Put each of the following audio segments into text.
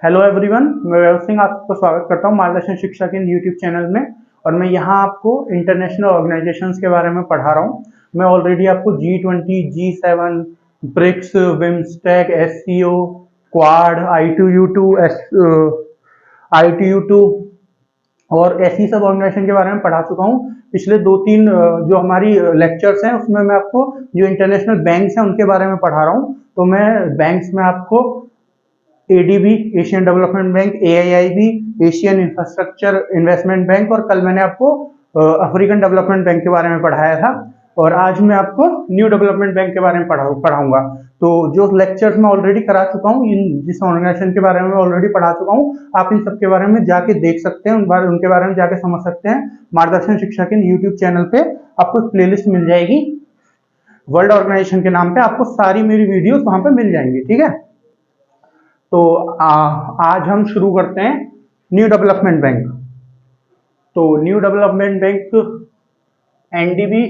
Hello everyone, मैं वैभव सिंह आपको स्वागत करता हूं मार्गदर्शन शिक्षा के यूट्यूब चैनल में। और मैं यहां आपको इंटरनेशनल ऑर्गेनाइजेशंस के बारे में पढ़ा रहा हूं। मैं ऑलरेडी आपको G20, G7, BRICS, BIMSTEC, SCO, quad, ITU2 और ऐसी सब ऑर्गेनाइजेशन के बारे में पढ़ा चुका हूं। पिछले 2-3 जो हमारी लेक्चर्स हैं उसमें मैं आपको जो इंटरनेशनल बैंक्स हैं उनके बारे में पढ़ा रहा हूं। तो मैं बैंक्स में आपको ADB, Asian development bank, AIIB, Asian infrastructure investment bank, और कल मैंने आपको अफ्रीकन डेवलपमेंट बैंक के बारे में पढ़ाया था। और आज मैं आपको न्यू डेवलपमेंट बैंक के बारे में पढ़ाऊंगा। तो जो लेक्चर्स मैं ऑलरेडी करा चुका हूँ, जिस ऑर्गेनाइजेशन के बारे में ऑलरेडी पढ़ा चुका हूँ, आप इन सब के बारे में जाके देख सकते हैं, उनके बारे में जाके समझ सकते हैं। मार्गदर्शन शिक्षा के यूट्यूब चैनल पे आपको प्लेलिस्ट मिल जाएगी, वर्ल्ड ऑर्गेनाइजेशन के नाम पे आपको सारी मेरी वीडियोस वहां पे मिल जाएंगी। ठीक है, तो आज हम शुरू करते हैं न्यू डेवलपमेंट बैंक। तो न्यू डेवलपमेंट बैंक NDB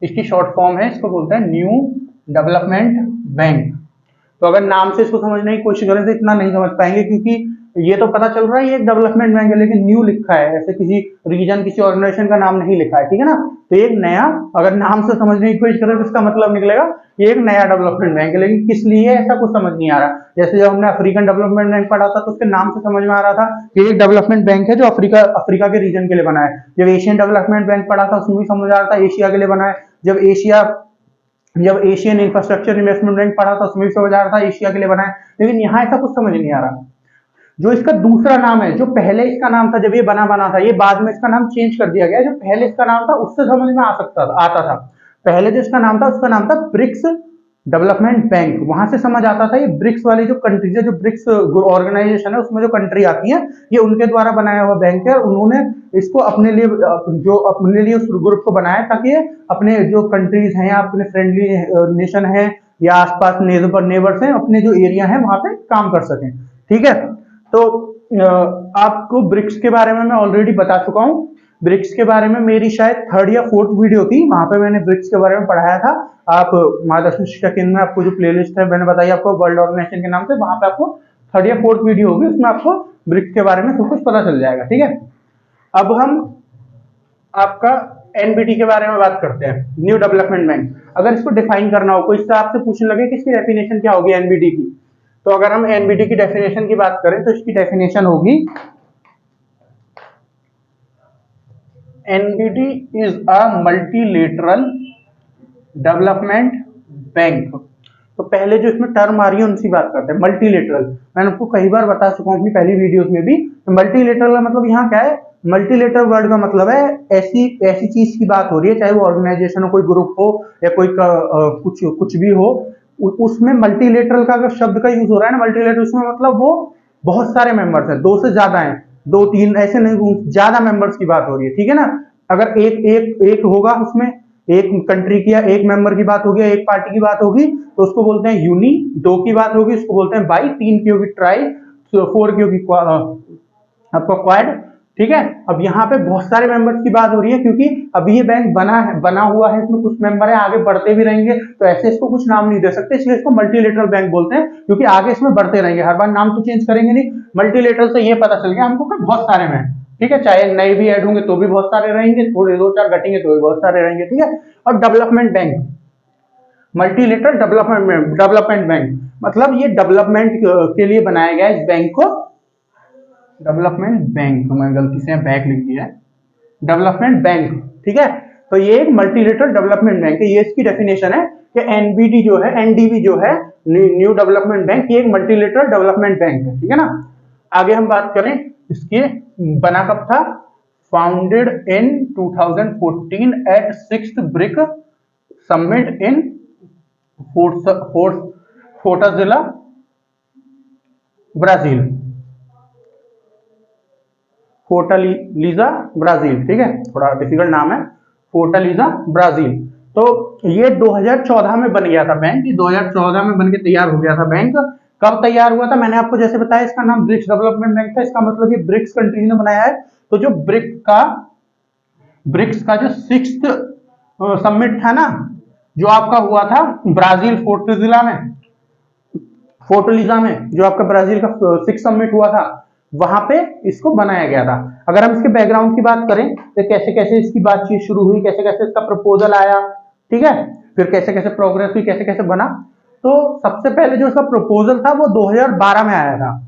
इसकी शॉर्ट फॉर्म है, इसको बोलते हैं न्यू डेवलपमेंट बैंक। तो अगर नाम से इसको समझने की कोशिश करें तो इतना नहीं समझ पाएंगे, क्योंकि ये तो पता चल रहा है ये एक डेवलपमेंट बैंक है, लेकिन न्यू लिखा है, ऐसे किसी रीजन, किसी ऑर्गेनाइजेशन का नाम नहीं लिखा है। ठीक है ना, तो एक नया, अगर नाम से समझने की कोशिश करें तो इसका मतलब निकलेगा ये एक नया डेवलपमेंट बैंक है, लेकिन किस लिए ऐसा कुछ समझ नहीं आ रहा। जैसे जब हमने अफ्रीकन डेवलपमेंट बैंक पढ़ा था तो उसके नाम से समझ में आ रहा था कि एक डेवलपमेंट बैंक है जो अफ्रीका के रीजन के लिए बना है। जब एशियन डेवलपमेंट बैंक पढ़ा था उसमें भी समझ आ रहा था एशिया के लिए बना है। जब एशियन इंफ्रास्ट्रक्चर इन्वेस्टमेंट बैंक पढ़ा था उसमें भी समझ आ रहा था एशिया के लिए बना है। लेकिन यहाँ ऐसा कुछ समझ नहीं आ रहा। जो इसका दूसरा नाम है, जो पहले इसका नाम था जब ये बना था, ये बाद में इसका नाम चेंज कर दिया गया। जो पहले इसका नाम था उससे समझ में आता था। पहले जो इसका नाम था उसका नाम था ब्रिक्स डेवलपमेंट बैंक। वहां से समझ आता था ये ब्रिक्स वाली जो कंट्रीज है, जो ब्रिक्स ऑर्गेनाइजेशन है उसमें जो कंट्री आती है, ये उनके द्वारा बनाया हुआ बैंक है। उन्होंने इसको अपने लिए उस ग्रुप को बनाया ताकि ये अपने जो कंट्रीज हैं या अपने फ्रेंडली नेशन है या आसपास नेबर्स हैं, अपने जो एरिया है वहां पे काम कर सकें। ठीक है, तो आपको ब्रिक्स के बारे में मैं ऑलरेडी बता चुका हूं। ब्रिक्स के बारे में मेरी शायद 3rd या 4th वीडियो थी, वहां पे मैंने ब्रिक्स के बारे में पढ़ाया था। आप मार्गदर्शन शिक्षा केंद्र में आपको जो प्लेलिस्ट है मैंने बताई आपको वर्ल्ड ऑर्गेनाइजेशन के नाम से, वहां पे आपको 3rd या 4th वीडियो होगी, उसमें आपको ब्रिक्स के बारे में सब कुछ पता चल जाएगा। ठीक है, अब हम आपका NBT के बारे में बात करते हैं, न्यू डेवलपमेंट बैंक। अगर इसको डिफाइन करना हो, कोई इससे आपसे पूछने लगे कि इसकी डेफिनेशन क्या होगी NBT की, तो अगर हम NBT की डेफिनेशन की बात करें तो इसकी डेफिनेशन होगी NBT is a multilateral development bank. तो पहले जो इसमें टर्म आ रही है उनसी बात करते हैं, मल्टीलेटरल। मैंने आपको कई बार बता चुका हूं अपनी पहली वीडियोस में भी। तो मल्टीलेटरल का मतलब यहाँ क्या है, मल्टीलेटरल वर्ड का मतलब है ऐसी चीज की बात हो रही है, चाहे वो ऑर्गेनाइजेशन हो, कोई ग्रुप हो या कोई कुछ भी हो, उसमें मल्टीलेटरल का अगर शब्द का यूज हो रहा है ना, मल्टीलेटरल, उसमें मतलब वो बहुत सारे मेंबर्स हैं, 2 से ज्यादा हैं, 2-3 ऐसे नहीं, ज्यादा मेंबर्स की बात हो रही है। ठीक है ना, अगर एक होगा उसमें एक कंट्री की या एक मेंबर की बात होगी, एक पार्टी की बात होगी, तो उसको बोलते हैं यूनी। 2 की बात होगी उसको बोलते हैं बाई, 3 की होगी ट्राई, 4 की होगी आपका क्वाड। ठीक है, अब यहाँ पे बहुत सारे मेंबर्स की बात हो रही है, क्योंकि अभी ये बैंक बना हुआ है, इसमें कुछ मेंबर है, आगे बढ़ते भी रहेंगे, तो ऐसे इसको कुछ नाम नहीं दे सकते, इसलिए इसको मल्टीलेटरल बैंक बोलते हैं, क्योंकि आगे इसमें बढ़ते रहेंगे, हर बार नाम तो चेंज करेंगे नहीं। मल्टीलेटरल से ये पता चल गया हमको कि बहुत सारे में, ठीक है, चाहे नए भी ऐड होंगे तो भी बहुत सारे रहेंगे, थोड़े 2-4 घटेंगे तो भी बहुत सारे रहेंगे। ठीक है, और development bank, multilateral development bank मतलब ये डेवलपमेंट के लिए बनाया गया है। इस बैंक को डेवलपमेंट बैंक, तो मैंने गलती से बैंक लिख दिया है, डेवलपमेंट बैंक। ठीक है, तो ये एक मल्टीलेटरल डेवलपमेंट बैंक है। ये इसकी डेफिनेशन है कि NBT जो है, NDB जो है, न्यू डेवलपमेंट बैंक, ये एक मल्टीलेटरल डेवलपमेंट बैंक है। ठीक है ना, आगे हम बात करें इसके बना कब था। Founded in 2014 at 6th BRIC summit in Fortaleza, Brazil, Fortaleza, Brazil. ठीक है, थोड़ा डिफिकल्ट नाम है, फोर्टालिजा, ब्राजील। तो ये 2014 में बन गया था बैंक, 2014 में बनके तैयार हो गया था बैंक। कब तैयार हुआ था, मैंने आपको जैसे बताया इसका नाम ब्रिक्स डेवलपमेंट बैंक था। इसका मतलब ये ब्रिक्स कंट्री ने बनाया है। तो जो ब्रिक्स का जो 6th समिट था ना, जो आपका हुआ था ब्राजील फोर्टाजिला में, फोर्टलिजा में जो आपका ब्राजील का 6 समिट हुआ था, वहां पे इसको बनाया गया था। अगर हम इसके बैकग्राउंड की बात करें तो कैसे कैसे इसकी बातचीत शुरू हुई, कैसे कैसे इसका प्रपोजल आया, ठीक है, फिर कैसे कैसे प्रोग्रेस हुई, कैसे कैसे बना। तो सबसे पहले जो इसका प्रपोजल था वो 2012 में आया था।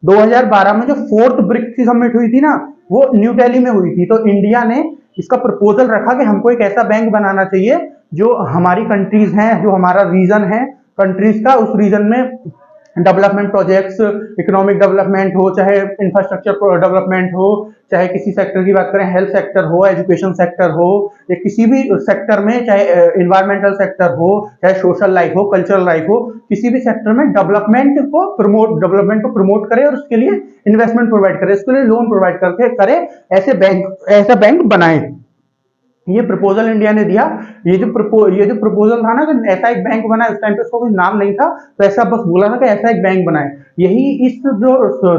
2012 में जो 4th ब्रिक्स की समिट हुई थी ना, वो न्यू दिल्ली में हुई थी। तो इंडिया ने इसका प्रपोजल रखा कि हमको एक ऐसा बैंक बनाना चाहिए जो हमारी कंट्रीज हैं, जो हमारा रीजन है कंट्रीज का, उस रीजन में डेवलपमेंट प्रोजेक्ट्स, इकोनॉमिक डेवलपमेंट हो, चाहे इंफ्रास्ट्रक्चर डेवलपमेंट हो, चाहे किसी सेक्टर की बात करें, हेल्थ सेक्टर हो, एजुकेशन सेक्टर हो, या किसी भी सेक्टर में, चाहे इन्वायरमेंटल सेक्टर हो, चाहे सोशल लाइफ हो, कल्चरल लाइफ हो, किसी भी सेक्टर में डेवलपमेंट को प्रमोट करे और उसके लिए इन्वेस्टमेंट प्रोवाइड करे, उसके लिए लोन प्रोवाइड करके करे, ऐसा बैंक बनाए। ये प्रपोजल इंडिया ने दिया। ये जो प्रपोजल था ना कि ऐसा एक बैंक बनाए, उस टाइम पे उसका कोई नाम नहीं था, तो ऐसा बस बोला था कि ऐसा एक बैंक बनाए। यही इस जो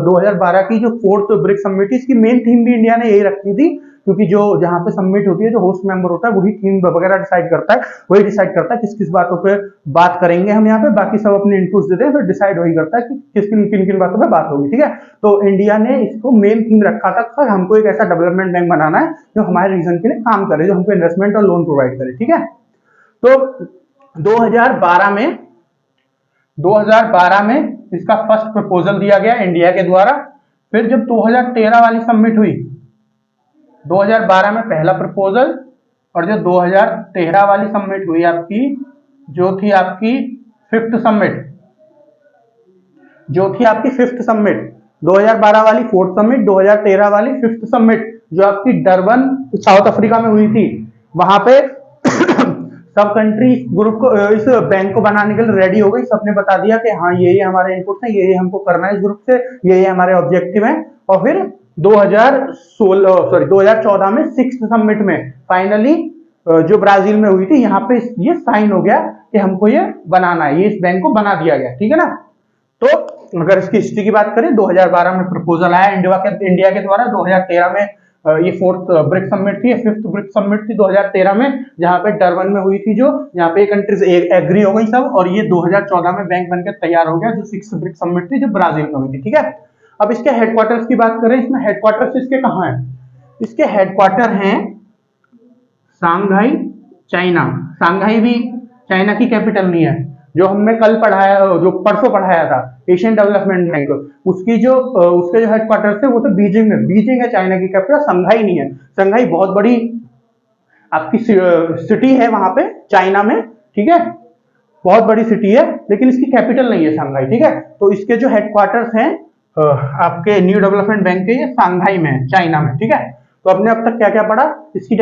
2012 की जो 4th ब्रिक्स समिट, इसकी मेन थीम भी इंडिया ने यही रखी थी, क्योंकि जो जहां पे समिट होती है, जो होस्ट मेंबर होता है वही थीम वगैरह डिसाइड करता है, वही डिसाइड करता है किस किस बातों पे बात करेंगे हम यहाँ पे, बाकी सब अपने इनपुट्स देते हैं, फिर डिसाइड वही करता है कि किन किन बातों पे बात होगी, ठीक है। तो इंडिया ने इसको मेन थीम रखा था सर हमको एक ऐसा डेवलपमेंट बैंक बनाना है जो हमारे रीजन के लिए काम करे, जो हमको इन्वेस्टमेंट और लोन प्रोवाइड करे, ठीक है। तो 2012 में इसका फर्स्ट प्रपोजल दिया गया इंडिया के द्वारा। फिर जब 2013 वाली समिट हुई, 2012 में पहला प्रपोजल, और जो 2013 वाली समिट हुई आपकी, जो थी आपकी 5th समिट, जो थी आपकी 5th समिट, 2012 वाली 4th समिट, 2013 वाली 5th समिट, जो आपकी डरबन साउथ अफ्रीका में हुई थी। वहां पे सब कंट्री ग्रुप को, इस बैंक को बनाने के लिए रेडी हो गई, सबने बता दिया कि हाँ ये हमारे इनपुट है, ये हमको करना है इस ग्रुप से, ये हमारे ऑब्जेक्टिव है। और फिर 2014 में 6th समिट में फाइनली जो ब्राजील में हुई थी, यहाँ पे ये साइन हो गया कि हमको ये बनाना है, ये इस बैंक को बना दिया गया, ठीक है ना। तो अगर इसकी हिस्ट्री की बात करें, 2012 में प्रपोजल आया इंडिया के द्वारा, 2013 में ये 4th ब्रिक्स समिट थी, 5th ब्रिक्स समिट थी 2013 में, जहां पे डरबन में हुई थी, जो यहाँ पे कंट्रीज एग्री हो गई सब, और ये 2014 में बैंक बनकर तैयार हो गया, जो 6th ब्रिक्स समिट थी, जो ब्राजील में हुई थी, ठीक है। अब इसके हेडक्वार्टर्स की बात करें, इसमें हेडक्वार्टर्स इसके कहाँ है? इसके हेडक्वार्टर हैं शांघाई, चाइना। शांघाई भी चाइना की कैपिटल नहीं है, जो हमने कल पढ़ाया, जो परसों पढ़ाया था, एशियन डेवलपमेंट बैंक, उसके जो हेडक्वार्टर थे वो तो बीजिंग में, बीजिंग है चाइना की कैपिटल, शंघाई नहीं है। शंघाई बहुत बड़ी आपकी सिटी है वहां पे चाइना में, ठीक है, बहुत बड़ी सिटी है, लेकिन इसकी कैपिटल नहीं है शंघाई, ठीक है। तो इसके जो हेडक्वार्टर्स हैं आपके न्यू डेवलपमेंट बैंक के, ये शंघाई में है, चाइना में, ठीक है। तो आपने अब तक क्या क्या पढ़ा? इसकी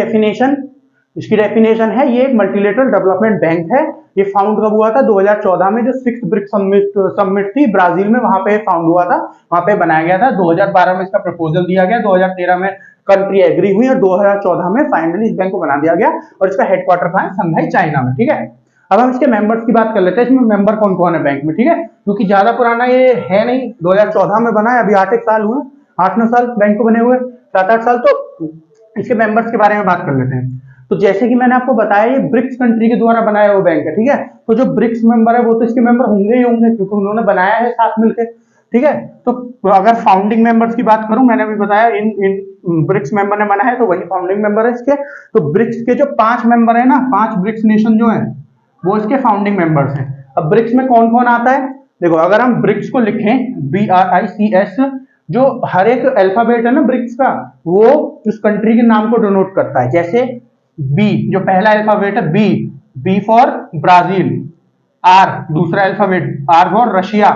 डेफिनेशन है, ये एक मल्टीलेटरल डेवलपमेंट बैंक है। ये फाउंड कब हुआ था? 2014 में, जो 6th ब्रिक्स समिट थी ब्राजील में, वहां पे फाउंड हुआ था, वहां पे बनाया गया था। 2012 में इसका प्रपोजल दिया गया, 2013 में कंट्री एग्री हुई, और 2014 में फाइनली इस बैंक को बना दिया गया, और इसका हेडक्वार्टर कहाँ है? शंघाई, चाइना में, ठीक है। अब हम इसके मेंबर्स की बात कर लेते हैं, इसमें मेंबर कौन कौन है बैंक में, ठीक है, क्योंकि ज्यादा पुराना ये है नहीं, 2014 में बना है, अभी 8 साल हुए, 8-9 साल बैंक को बने हुए, 7-8 साल। तो इसके मेंबर्स के बारे में बात कर लेते हैं। तो जैसे कि मैंने आपको बताया, ये ब्रिक्स कंट्री के द्वारा बनाया हुआ बैंक है, ठीक है। तो जो ब्रिक्स मेंबर है वो तो इसके मेंबर होंगे ही होंगे, क्योंकि उन्होंने बनाया है साथ मिलकर, ठीक है। तो अगर फाउंडिंग मेंबर्स की बात करूं, मैंने भी बताया इन ब्रिक्स मेंबर ने बना है, तो वही फाउंडिंग मेंबर है इसके। तो ब्रिक्स के जो 5 मेंबर है ना, 5 ब्रिक्स नेशन जो है, वो इसके फाउंडिंग मेंबर्स हैं। अब ब्रिक्स में कौन कौन आता है? देखो, अगर हम ब्रिक्स को लिखें, BRICS, जो हर एक अल्फाबेट है ना ब्रिक्स का, वो उस कंट्री के नाम को डिनोट करता है। जैसे बी, जो पहला अल्फाबेट है, बी फॉर ब्राजील, आर दूसरा alphabet, R for Russia,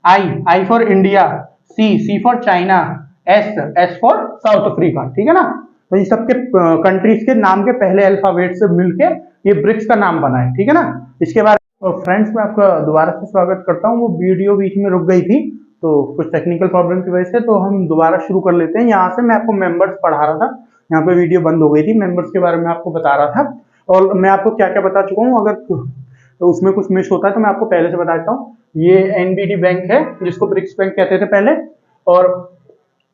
I for India, C for China, S for South Africa, ठीक है ना। तो ये सबके कंट्रीज के नाम के पहले अल्फाबेट से मिलके ये ब्रिक्स का नाम बना है, ठीक है ना। इसके बाद फ्रेंड्स, मैं आपका दोबारा से स्वागत करता हूँ। वो वीडियो बीच में रुक गई थी, तो कुछ टेक्निकल प्रॉब्लम की वजह से, तो हम दोबारा शुरू कर लेते हैं। यहाँ से मैं आपको मेंबर्स पढ़ा रहा था, यहाँ पे वीडियो बंद हो गई थी, मेंबर्स के बारे में आपको बता रहा था, और मैं आपको क्या क्या बता चुका हूँ। अगर तो उसमें कुछ मिस होता है तो मैं आपको पहले से बता देता हूँ। ये NBD बैंक है, जिसको ब्रिक्स बैंक कहते थे पहले, और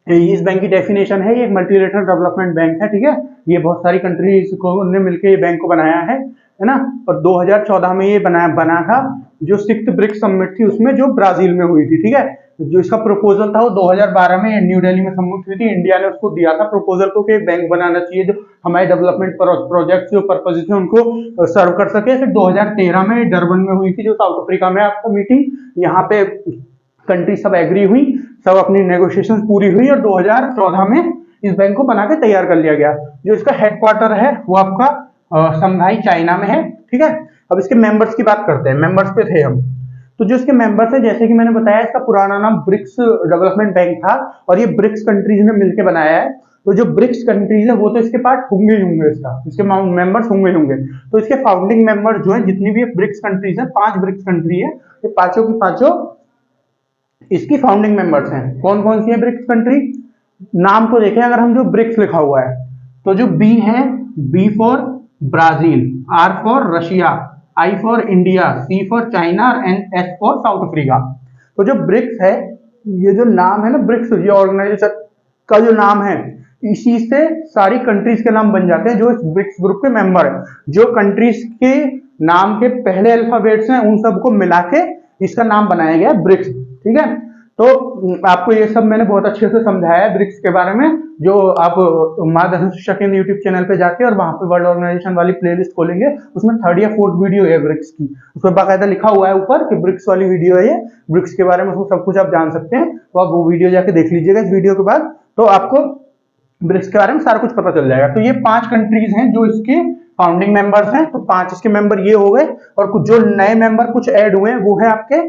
इस बैंक की डेफिनेशन है, ये एक मल्टीलेटरल डेवलपमेंट बैंक है, ठीक है। ये बहुत सारी कंट्रीज को ने मिलकर ये बैंक को बनाया है ना। और 2014 में ये बना था। जो 6th ब्रिक्स समिट थी उसमें, जो ब्राजील में हुई थी, ठीक है। जो इसका प्रपोजल था वो 2012 में न्यू दिल्ली में समिट हुई थी। इंडिया ने उसको दिया था प्रपोजल को कि बैंक बनाना चाहिए जो हमारे डेवलपमेंट प्रोजेक्ट जो पर्पज थे उनको सर्व कर सके। फिर 2013 में डरबन में हुई थी, जो साउथ अफ्रीका में आपको मीटिंग, यहाँ पे कंट्री सब एग्री हुई, सब अपनी नेगोशिएशन पूरी हुई और 2014 में इस बैंक को बना के तैयार कर लिया गया। जो इसका हेडक्वार्टर है वो आपका शंघाई चाइना में है, ठीक है। अब इसके मेंबर्स की बात करते हैं, मेंबर्स पे थे हम। तो जो इसके मेंबर्स है, जैसे कि मैंने बताया, इसका पुराना नाम ब्रिक्स डेवलपमेंट बैंक था और ये ब्रिक्स कंट्रीज ने मिलकर बनाया है। तो जो ब्रिक्स कंट्रीज है वो तो इसके पार्ट होंगे ही होंगे, इसके मेंबर्स होंगे ही होंगे। तो इसके फाउंडिंग मेंबर जो है, जितनी भी ब्रिक्स कंट्रीज है, 5 ब्रिक्स कंट्री है, ये पांचों की पांचों इसकी फाउंडिंग मेंबर्स हैं। कौन कौन सी है ब्रिक्स कंट्री? नाम को देखें अगर हम, जो ब्रिक्स लिखा हुआ है, तो जो बी है, B for Brazil, R for Russia, I for India, C for China and S for South Africa. तो जो ब्रिक्स है, ये जो नाम है ना ब्रिक्स, ये ऑर्गेनाइजेशन का जो नाम है, इसी से सारी कंट्रीज के नाम बन जाते हैं जो इस ब्रिक्स ग्रुप के मेंबर है। जो कंट्रीज के नाम के पहले अल्फाबेट्स हैं उन सबको मिला के इसका नाम बनाया गया ब्रिक्स, ठीक है। तो आपको ये सब मैंने बहुत अच्छे से समझाया है ब्रिक्स के बारे में, जो आप मार्गदर्शन शिक्षा केंद्र यूट्यूब चैनल पे जाके और वहां पे वर्ल्ड ऑर्गेनाइजेशन वाली प्लेलिस्ट खोलेंगे, उसमें 3rd या 4th वीडियो है ब्रिक्स की। उसमें बाकायदा लिखा हुआ है ऊपर कि ब्रिक्स वाली वीडियो है ये, ब्रिक्स के बारे में सब कुछ आप जान सकते हैं। तो आप वो वीडियो जाके देख लीजिएगा इस वीडियो के बाद, तो आपको ब्रिक्स के बारे में सारा कुछ पता चल जाएगा। तो ये 5 कंट्रीज हैं जो इसके फाउंडिंग मेंबर्स हैं। तो 5 इसके मेंबर ये हो गए, और कुछ जो नए मेंबर कुछ ऐड हुए हैं वो है आपके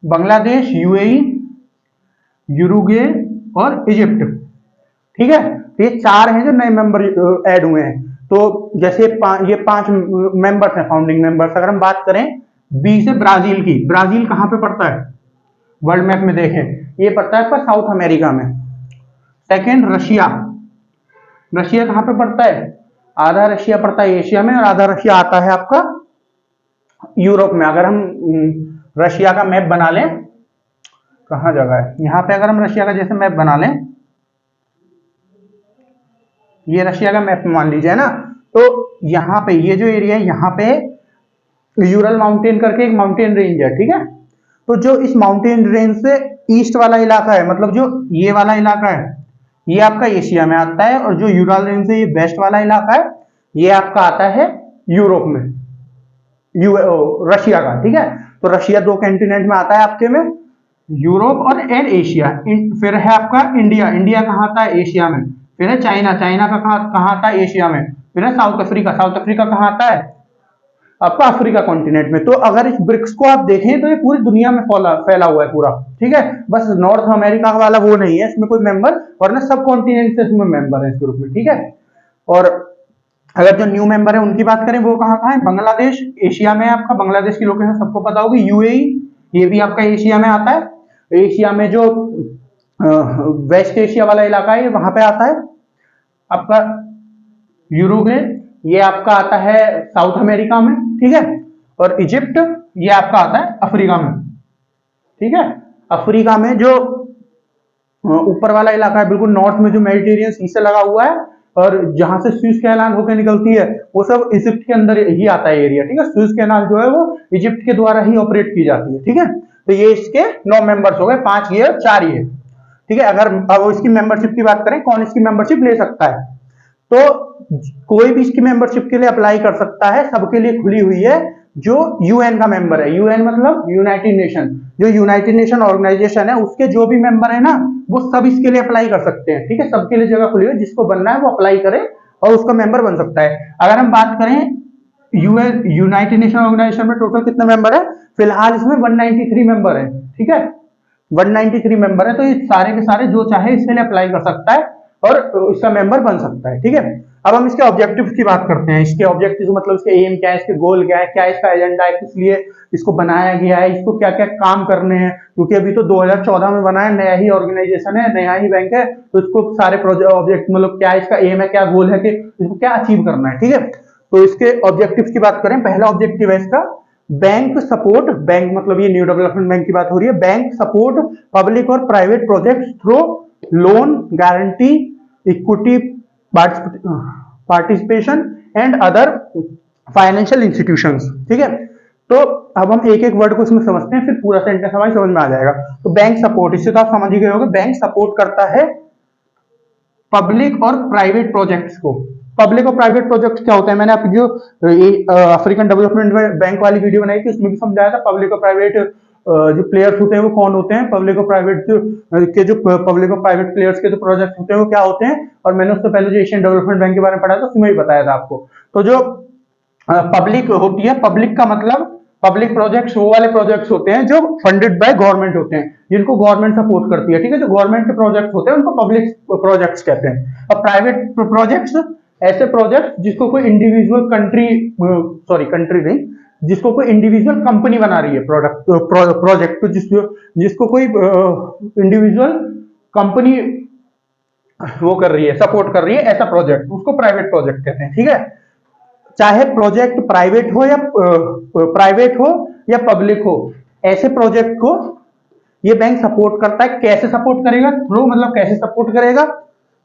बांग्लादेश, यूएई, यूरुग्वे और इजिप्ट, ठीक है। तो ये 4 हैं जो नए मेंबर ऐड हुए हैं। तो जैसे ये 5 मेंबर्स हैं फाउंडिंग मेंबर्स। अगर हम बात करें बी से ब्राजील की, ब्राजील कहां पे पड़ता है वर्ल्ड मैप में? देखें, ये पड़ता है आपका साउथ अमेरिका में। सेकेंड रशिया, रशिया कहां पे पड़ता है? आधा रशिया पड़ता है एशिया में और आधा रशिया आता है आपका यूरोप में। अगर हम रशिया का मैप बना लें, कहां जगह है यहां पे, अगर हम रशिया का जैसे मैप बना लें, ये रशिया का मैप मान लीजिए ना, तो यहाँ पे ये जो एरिया है, यहाँ पे यूरल माउंटेन करके एक माउंटेन रेंज है, ठीक है। तो जो इस माउंटेन रेंज से ईस्ट वाला इलाका है, मतलब जो ये वाला इलाका है, ये आपका एशिया में आता है, और जो यूरल रेंज से ये वेस्ट वाला इलाका है, ये आपका आता है यूरोप में, रशिया का, ठीक है। तो रशिया 2 कॉन्टिनेंट में आता है आपके में, यूरोप और एशिया। फिर है आपका इंडिया, इंडिया कहाँ आता है? एशिया में। फिर है चाइना, चाइना का कहाँ आता है? एशिया में। फिर है साउथ अफ्रीका, साउथ अफ्रीका कहाँ आता है? आपका अफ्रीका कॉन्टिनेंट में। तो अगर इस ब्रिक्स को आप देखें तो ये पूरी दुनिया में फैला हुआ है पूरा, ठीक है। बस नॉर्थ अमेरिका वाला वो नहीं है इसमें कोई मेंबर, वरना सब कॉन्टिनेंट से इसमें मेंबर है इस ग्रुप में, ठीक है। और अगर जो न्यू मेंबर है उनकी बात करें, वो कहाँ कहाँ है? बांग्लादेश एशिया में, आपका बांग्लादेश की लोकेशन सबको पता होगी। यूएई, ये भी आपका एशिया में आता है। एशिया में जो वेस्ट एशिया वाला इलाका है वहां पे आता है आपका यूरुग्वे, ये आपका आता है साउथ अमेरिका में, ठीक है। और इजिप्ट ये आपका आता है अफ्रीका में, ठीक है। अफ्रीका में जो ऊपर वाला इलाका है बिल्कुल नॉर्थ में, जो मेडिटेरियन सी से लगा हुआ है और जहां से स्विस कैनाल होकर निकलती है, वो सब इजिप्ट के अंदर ही आता है एरिया, ठीक है। स्विस कैनाल जो है वो इजिप्ट के द्वारा ही ऑपरेट की जाती है, ठीक है। तो ये इसके 9 मेंबर्स हो गए, 5 ये और 4 ये, ठीक है। अगर अब इसकी मेंबरशिप की बात करें, कौन इसकी मेंबरशिप ले सकता है, तो कोई भी इसकी मेंबरशिप के लिए अप्लाई कर सकता है, सबके लिए खुली हुई है। जो यूएन का मेंबर है, यूएन मतलब यूनाइटेड नेशन, जो यूनाइटेड नेशन ऑर्गेनाइजेशन है उसके जो भी मेंबर है ना, वो सब इसके लिए अप्लाई कर सकते हैं, ठीक है। सबके लिए जगह खुली है, जिसको बनना है वो अप्लाई करे और उसका मेंबर बन सकता है। अगर हम बात करें यूएन यूनाइटेड नेशन ऑर्गेनाइजेशन में टोटल कितने मेंबर है, फिलहाल इसमें 193 मेंबर है, ठीक है। 193 मेंबर है, तो ये सारे के सारे जो चाहे इसके लिए अप्लाई कर सकता है और इसका मेंबर बन सकता है, ठीक है। अब हम इसके ऑब्जेक्टिव्स की बात करते हैं। इसके ऑब्जेक्टिव्स मतलब इसके एम क्या है, इसके गोल क्या है, क्या इसका एजेंडा है, किस लिए इसको बनाया गया है, इसको क्या क्या काम करने हैं, क्योंकि अभी तो 2014 में बना है, नया ही ऑर्गेनाइजेशन है, नया ही बैंक है, तो इसको सारे ऑब्जेक्ट मतलब क्या इसका एम है, क्या गोल है, कि इसको क्या अचीव करना है, ठीक है। तो इसके ऑब्जेक्टिव्स की बात करें, पहला ऑब्जेक्टिव है इसका बैंक सपोर्ट, बैंक मतलब ये न्यू डेवलपमेंट बैंक की बात हो रही है, बैंक सपोर्ट पब्लिक और private project through loan, guarantee, equity participation and other financial institutions, ठीक है। तो अब हम एक एक वर्ड को इसमें समझते हैं, फिर पूरा सेंटेंस हमारी समझ में आ जाएगा। तो बैंक सपोर्ट, इससे तो आप समझ ही गए होंगे, बैंक सपोर्ट करता है पब्लिक और प्राइवेट प्रोजेक्ट्स को। पब्लिक और प्राइवेट प्रोजेक्ट्स क्या होते हैं, मैंने आपकी जो अफ्रीकन डेवलपमेंट बैंक वाली वीडियो बनाई थी उसमें भी समझाया था पब्लिक और प्राइवेट जो प्लेयर्स होते हैं वो कौन होते हैं, पब्लिक और प्राइवेट जो पब्लिक और प्राइवेट प्लेयर्स के जो प्रोजेक्ट होते हैं वो क्या होते हैं, और मैंने उससे पहले जो एशियन डेवलपमेंट बैंक के बारे में पढ़ा था उसमें भी बताया था आपको। तो जो पब्लिक होती है, पब्लिक का मतलब पब्लिक प्रोजेक्ट्स वो वाले प्रोजेक्ट्स होते हैं जो फंडेड बाय गवर्नमेंट होते हैं, जिनको गवर्नमेंट सपोर्ट करती है, ठीक है। जो गवर्नमेंट के प्रोजेक्ट्स होते हैं उनको पब्लिक प्रोजेक्ट्स कहते हैं। और प्राइवेट प्रोजेक्ट्स ऐसे प्रोजेक्ट जिसको कोई इंडिविजुअल कंट्री नहीं, जिसको कोई इंडिविजुअल कंपनी बना रही है प्रोजेक्ट, तो जिसको कोई इंडिविजुअल कंपनी वो कर रही है, सपोर्ट कर रही है, ऐसा प्रोजेक्ट उसको प्राइवेट प्रोजेक्ट कहते हैं, ठीक है। चाहे प्रोजेक्ट प्राइवेट हो या पब्लिक हो, ऐसे प्रोजेक्ट को ये बैंक सपोर्ट करता है। कैसे सपोर्ट करेगा, थ्रू मतलब कैसे सपोर्ट करेगा,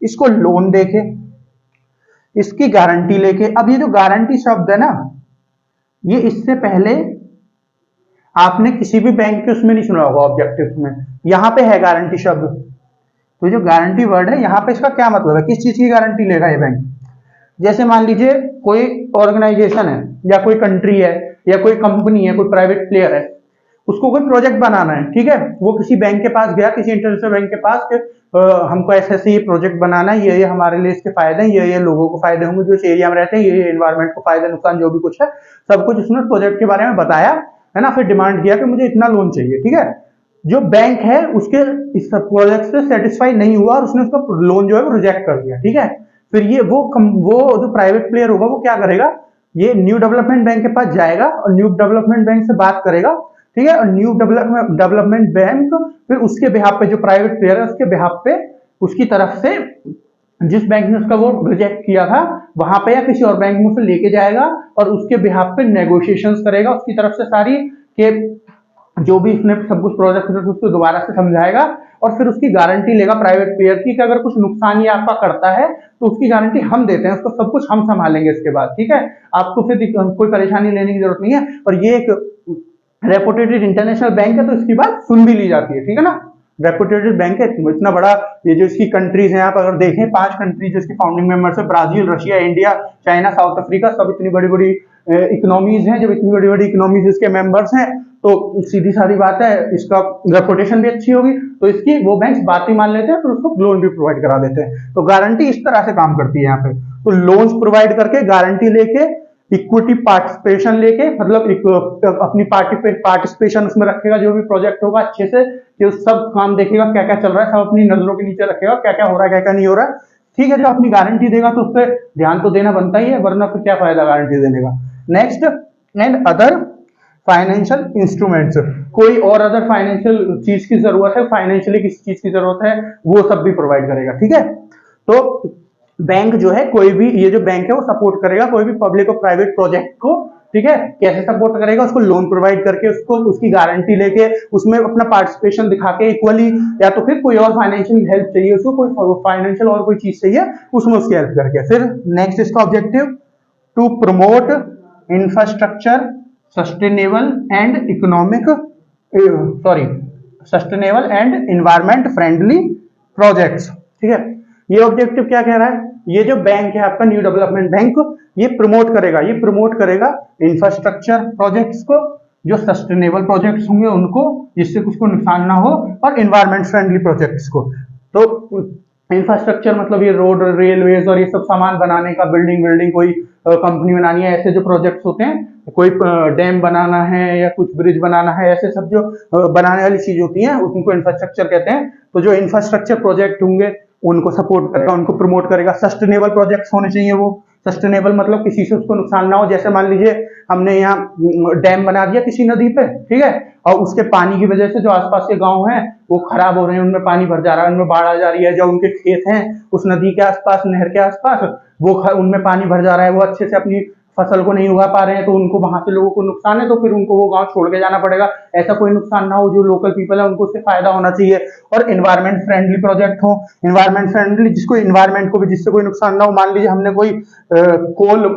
इसको लोन देके, इसकी गारंटी लेके। अब ये जो गारंटी शब्द है ना, ये इससे पहले आपने किसी भी बैंक के उसमें नहीं सुना होगा ऑब्जेक्टिव्स में, यहां पे है गारंटी शब्द। तो जो गारंटी वर्ड है यहाँ पे इसका क्या मतलब है, किस चीज की गारंटी लेगा ये बैंक। जैसे मान लीजिए कोई ऑर्गेनाइजेशन है या कोई कंट्री है या कोई कंपनी है, कोई प्राइवेट प्लेयर है, उसको कोई प्रोजेक्ट बनाना है, ठीक है। वो किसी बैंक के पास गया, किसी इंटरनेशनल बैंक के पास कि हमको ऐसे ऐसे ये प्रोजेक्ट बनाना है, ये हमारे लिए इसके फायदे हैं, ये लोगों को फायदे होंगे जो इस एरिया में रहते हैं, ये एनवायरमेंट को फायदे नुकसान जो भी कुछ है सब कुछ उसने प्रोजेक्ट के बारे में बताया, है ना। फिर डिमांड किया कि मुझे इतना लोन चाहिए, ठीक है। जो बैंक है उसके इस प्रोजेक्ट से सेटिस्फाई नहीं हुआ और उसने उसका लोन जो है वो रिजेक्ट कर दिया, ठीक है। फिर ये वो जो प्राइवेट प्लेयर होगा वो क्या करेगा, ये न्यू डेवलपमेंट बैंक के पास जाएगा और न्यू डेवलपमेंट बैंक से बात करेगा, ठीक है। और न्यू डेवलपमेंट बैंक फिर उसके बिहाफ पे, जो प्राइवेट प्लेयर है उसके बिहाफ पे, उसकी तरफ से जिस बैंक ने उसका वो रिजेक्ट किया था वहां पे या किसी और बैंक में उसे लेके जाएगा और उसके बिहाफ पे नेगोशिएशंस करेगा उसकी तरफ से सारी, के जो भी उसने सब कुछ प्रोजेक्ट उसको दोबारा से समझाएगा और फिर उसकी गारंटी लेगा प्राइवेट प्लेयर की कि अगर कुछ नुकसान ये आपका करता है तो उसकी गारंटी हम देते हैं, उसको सब कुछ हम संभालेंगे इसके बाद, ठीक है। आपको फिर कोई परेशानी लेने की जरूरत नहीं है। और ये एक रेपुटेटेड इंटरनेशनल बैंक है तो इसकी बात सुन भी ली जाती है, ठीक है ना। रेपुटेटेड बैंक है, इतना बड़ा, ये जो इसकी कंट्रीज हैं आप अगर देखें 5 कंट्रीज जो इसकी फाउंडिंग मेंबर्स है, Brazil, Russia, India, China, south Africa, सब इतनी बड़ी बड़ी इकोनॉमीज हैं। जब इतनी बड़ी बड़ी इकोनॉमीज इसके मेंबर्स हैं तो सीधी सारी बात है इसका रेपुटेशन भी अच्छी होगी, तो इसकी वो बैंक बात ही मान लेते हैं फिर उसको लोन भी प्रोवाइड करा देते हैं। तो गारंटी इस तरह से काम करती है यहाँ पे। तो लोन्स प्रोवाइड करके, गारंटी लेके, इक्विटी पार्टिसिपेशन लेके, मतलब अपनी पार्टिसिपेशन उसमें रखेगा, जो भी प्रोजेक्ट होगा अच्छे से, कि सब काम देखेगा क्या क्या चल रहा है, सब अपनी नजरों के नीचे रखेगा क्या क्या हो रहा है क्या क्या नहीं हो रहा है, ठीक है। जो अपनी गारंटी देगा तो उस पर ध्यान तो देना बनता ही है, वरना फिर क्या फायदा गारंटी देने का। Next, and other financial instruments, कोई और अदर फाइनेंशियल चीज की जरूरत है, फाइनेंशियली किसी चीज की जरूरत है, वो सब भी प्रोवाइड करेगा, ठीक है। तो बैंक जो है, कोई भी ये जो बैंक है वो सपोर्ट करेगा कोई भी पब्लिक और प्राइवेट प्रोजेक्ट को, ठीक है। कैसे सपोर्ट करेगा, उसको लोन प्रोवाइड करके, उसको उसकी गारंटी लेके, उसमें अपना पार्टिसिपेशन दिखा के इक्वली, या तो फिर कोई और फाइनेंशियल हेल्प चाहिए उसको, कोई फाइनेंशियल और कोई चीज चाहिए उसमें उसकी हेल्प करके। फिर नेक्स्ट इसका objective, to promote infrastructure sustainable and sustainable and environment friendly projects, ठीक है। ये ऑब्जेक्टिव क्या कह रहा है, ये जो बैंक है आपका न्यू डेवलपमेंट बैंक, ये प्रमोट करेगा इंफ्रास्ट्रक्चर प्रोजेक्ट्स को, जो सस्टेनेबल प्रोजेक्ट्स होंगे उनको, जिससे कुछ को नुकसान ना हो, और एनवायरमेंट फ्रेंडली प्रोजेक्ट्स को। तो इंफ्रास्ट्रक्चर मतलब ये रोड, रेलवेज और ये सब सामान बनाने का, बिल्डिंग कोई कंपनी बनानी है, ऐसे जो प्रोजेक्ट्स होते हैं, कोई डैम बनाना है या कुछ ब्रिज बनाना है, ऐसे सब जो बनाने वाली चीज होती है उनको इंफ्रास्ट्रक्चर कहते हैं। तो जो इंफ्रास्ट्रक्चर प्रोजेक्ट होंगे उनको सपोर्ट करेगा, उनको प्रमोट करेगा। सस्टेनेबल प्रोजेक्ट्स होने चाहिए, वो सस्टेनेबल मतलब किसी से उसको नुकसान ना हो। जैसे मान लीजिए हमने यहाँ डैम बना दिया किसी नदी पे, ठीक है, और उसके पानी की वजह से जो आसपास के गांव हैं वो खराब हो रहे हैं, उनमें पानी भर जा रहा है, उनमें बाढ़ आ जा रही है। जो उनके खेत हैं उस नदी के आसपास, नहर के आसपास, वो उनमें पानी भर जा रहा है, वो अच्छे से अपनी फसल को नहीं उगा पा रहे हैं, तो उनको वहां से लोगों को नुकसान है, तो फिर उनको वो गांव छोड़ के जाना पड़ेगा। ऐसा कोई नुकसान ना हो, जो लोकल पीपल है उनको उससे फायदा होना चाहिए। और एनवायरमेंट फ्रेंडली प्रोजेक्ट हो, एनवायरमेंट फ्रेंडली जिसको एनवायरमेंट को भी, जिससे कोई नुकसान ना हो। मान लीजिए हमने कोई कोल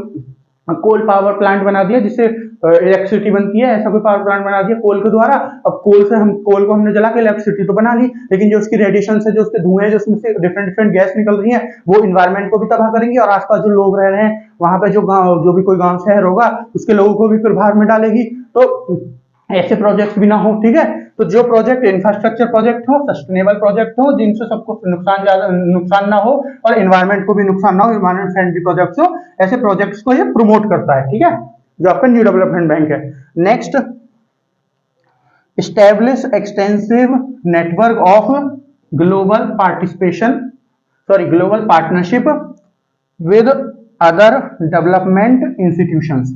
कोल पावर प्लांट बना दिया जिससे इलेक्ट्रिसिटी बनती है, ऐसा कोई पावर प्लांट बना दिया कोल के द्वारा। अब कोल को हमने जला के इलेक्ट्रिसिटी तो बना ली, लेकिन जो उसकी रेडिएशन से जो उसके धुएं जो उसमें से डिफरेंट डिफरेंट गैस निकल रही है वो इन्वायरमेंट को भी तबाह करेंगी और आसपास जो लोग रह रहे हैं वहां पे जो गांव जो भी कोई गांव शहर होगा उसके लोगों को भी प्रभाव में डालेगी। तो ऐसे प्रोजेक्ट भी ना हो, ठीक है। तो जो प्रोजेक्ट इंफ्रास्ट्रक्चर प्रोजेक्ट हो, सस्टेनेबल प्रोजेक्ट हो, जिनसे सबको नुकसान ना हो और एनवायरनमेंट को भी नुकसान ना हो, एनवायरनमेंट फ्रेंडली प्रोजेक्ट्स हो, ऐसे प्रोजेक्ट्स को ये प्रमोट करता है, ठीक है, जो आपका न्यू डेवलपमेंट बैंक है। Next, establish extensive network of global global partnership with other development institutions.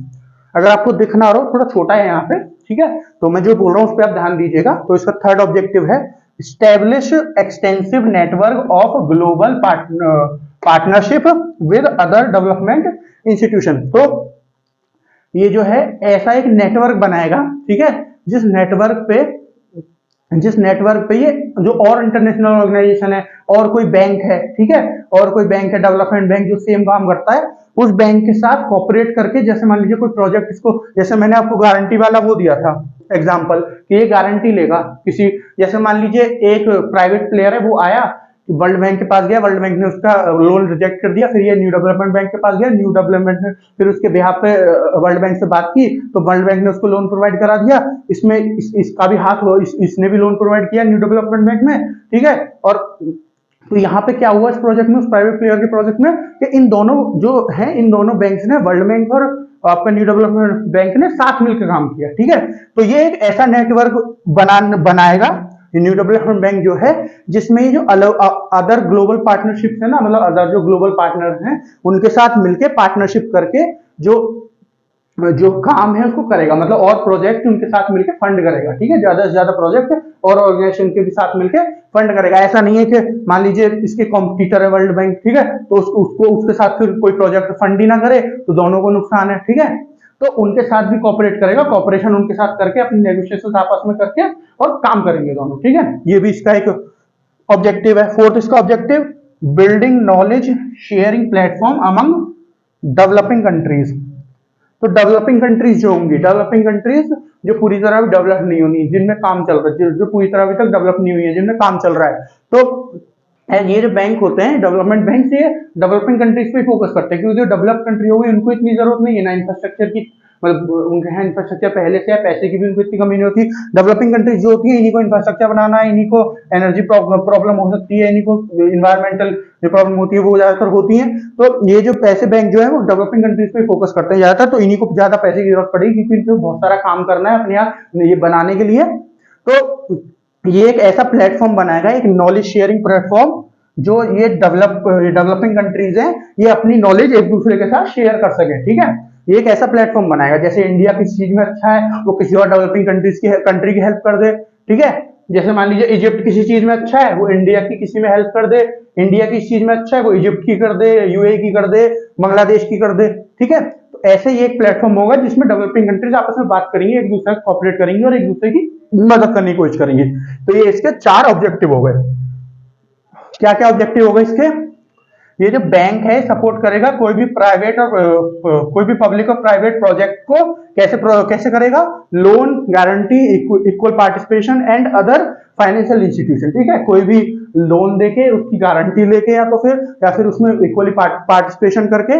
अगर आपको दिखना हो, थोड़ा छोटा है यहाँ पे, ठीक है, तो मैं जो बोल रहा हूँ उस पर आप ध्यान दीजिएगा। तो इसका थर्ड ऑब्जेक्टिव है establish extensive network of global partnership with other development institution. तो ये जो है ऐसा एक नेटवर्क बनाएगा, ठीक है, जिस नेटवर्क पे ये जो और इंटरनेशनल ऑर्गेनाइजेशन है और कोई बैंक है, ठीक है, और कोई बैंक है डेवलपमेंट बैंक जो सेम काम करता है, उस बैंक के साथ कोऑपरेट करके, जैसे मान लीजिए कोई प्रोजेक्ट इसको, जैसे मैंने आपको गारंटी वाला वो दिया था एग्जांपल कि ये गारंटी लेगा किसी, जैसे मान लीजिए एक प्राइवेट प्लेयर है वो आया वर्ल्ड बैंक के पास गया, वर्ल्ड बैंक ने उसका लोन रिजेक्ट कर दिया, फिर ये न्यू डेवलपमेंट बैंक के पास गया, न्यू डेवलपमेंट ने फिर उसके बिहाफ पे वर्ल्ड बैंक से बात की तो वर्ल्ड बैंक ने उसको लोन प्रोवाइड करा दिया। इसमें इसका भी हाथ हो, इसने भी लोन प्रोवाइड किया न्यू डेवलपमेंट बैंक में, ठीक है। और तो यहाँ पे क्या हुआ इस प्रोजेक्ट में, उस प्राइवेट प्लेयर के प्रोजेक्ट में, कि इन दोनों जो है, इन दोनों बैंक्स ने, वर्ल्ड बैंक और आपका न्यू डेवलपमेंट बैंक ने साथ मिलकर काम किया, ठीक है। तो ये एक ऐसा नेटवर्क बनाएगा न्यू डेवलपमेंट बैंक जो है, जिसमें ये जो अदर ग्लोबल पार्टनरशिप है ना, मतलब अदर जो ग्लोबल पार्टनर हैं उनके साथ मिलके पार्टनरशिप करके जो काम है उसको करेगा, मतलब और प्रोजेक्ट उनके साथ मिलके फंड करेगा, ठीक है, ज्यादा से ज्यादा प्रोजेक्ट और ऑर्गेनाइजेशन के भी साथ मिलके फंड करेगा। ऐसा नहीं है कि मान लीजिए इसके कॉम्पिटिटर है वर्ल्ड बैंक, ठीक है, तो उसके साथ फिर कोई प्रोजेक्ट फंड ही ना करे तो दोनों को नुकसान है, ठीक है। तो उनके साथ भी कोऑपरेट करेगा, कोऑपरेशन उनके साथ करके अपनी नेगोशिएशन आपस में करके और काम करेंगे दोनों, ठीक है। ये भी इसका एक ऑब्जेक्टिव है। फोर्थ इसका objective, building knowledge sharing platform among developing countries. तो डेवलपिंग कंट्रीज जो होंगी, डेवलपिंग कंट्रीज जो पूरी तरह अभी डेवलप नहीं होनी, जिनमें काम चल रहा है, जो पूरी तरह अभी तक डेवलप नहीं हुई है, जिनमें काम चल रहा है, तो ये जो बैंक होते हैं डेवलपमेंट बैंक, से डेवलपिंग कंट्रीज पे फोकस करते हैं, क्योंकि जो डेवलप कंट्री होगी उनको इतनी जरूरत नहीं है ना इंफ्रास्ट्रक्चर की, मतलब उनके यहाँ इंफ्रास्ट्रक्चर पहले से है, पैसे की भी उनको इतनी कमी नहीं होती। डेवलपिंग कंट्रीज जो होती है इन्हीं को इंफ्रास्ट्रक्चर बनाना है, इन्हीं को एनर्जी प्रॉब्लम हो सकती है, इन्हीं को इन्वायरमेंटल जो प्रॉब्लम होती है वो ज्यादातर होती है। तो ये जो पैसे बैंक जो है वो डेवलपिंग कंट्रीज पे फोकस करते हैं ज्यादातर, तो इन्हीं को ज्यादा पैसे की जरूरत पड़ेगी क्योंकि इनको बहुत सारा काम करना है अपने यहाँ ये बनाने के लिए। तो ये एक ऐसा प्लेटफॉर्म बनाएगा, एक नॉलेज शेयरिंग प्लेटफॉर्म, जो ये डेवलपिंग कंट्रीज हैं ये अपनी नॉलेज एक दूसरे के साथ शेयर कर सके, ठीक है। ये एक ऐसा प्लेटफॉर्म बनाएगा, जैसे इंडिया किसी चीज में अच्छा है वो किसी और डेवलपिंग कंट्री की हेल्प कर दे, ठीक है। जैसे मान लीजिए इजिप्ट किसी चीज में अच्छा है वो इंडिया की किसी में हेल्प कर दे, इंडिया की चीज में अच्छा है वो इजिप्ट की कर दे, यूएई की कर दे, बांग्लादेश की कर दे, ठीक है। तो ऐसे ही एक प्लेटफॉर्म होगा जिसमें डेवलपिंग कंट्रीज आपस में बात करेंगे, एक दूसरे को कोऑपरेट करेंगे और एक दूसरे की मदद करने की कोशिश करेंगे। तो ये इसके 4 ऑब्जेक्टिव हो गए। क्या क्या ऑब्जेक्टिव होगा इसके, ये जो बैंक है सपोर्ट करेगा कोई भी प्राइवेट और कोई भी पब्लिक और प्राइवेट प्रोजेक्ट को कैसे करेगा, loan guarantee equal participation and other financial institution, ठीक है। कोई भी लोन देके उसकी गारंटी लेके या फिर उसमें इक्वली पार्टिसिपेशन करके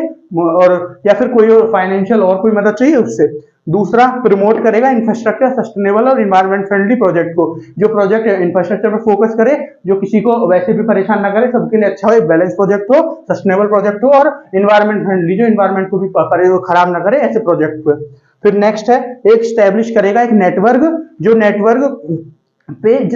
और या फिर कोई फाइनेंशियल और कोई मदद चाहिए उससे। दूसरा, प्रमोट करेगा इंफ्रास्ट्रक्चर सस्टेनेबल और इन्वायरमेंट फ्रेंडली प्रोजेक्ट को, जो प्रोजेक्ट इंफ्रास्ट्रक्चर पर फोकस करे, जो किसी को वैसे भी परेशान ना करे, सबके लिए अच्छा हो, बैलेंस प्रोजेक्ट हो, सस्टेनेबल प्रोजेक्ट हो और इन्वायरमेंट फ्रेंडली, जो इन्वायरमेंट को भी खराब ना करे, ऐसे प्रोजेक्ट पे। फिर नेक्स्ट है, एक स्टैब्लिश करेगा एक नेटवर्क, जिस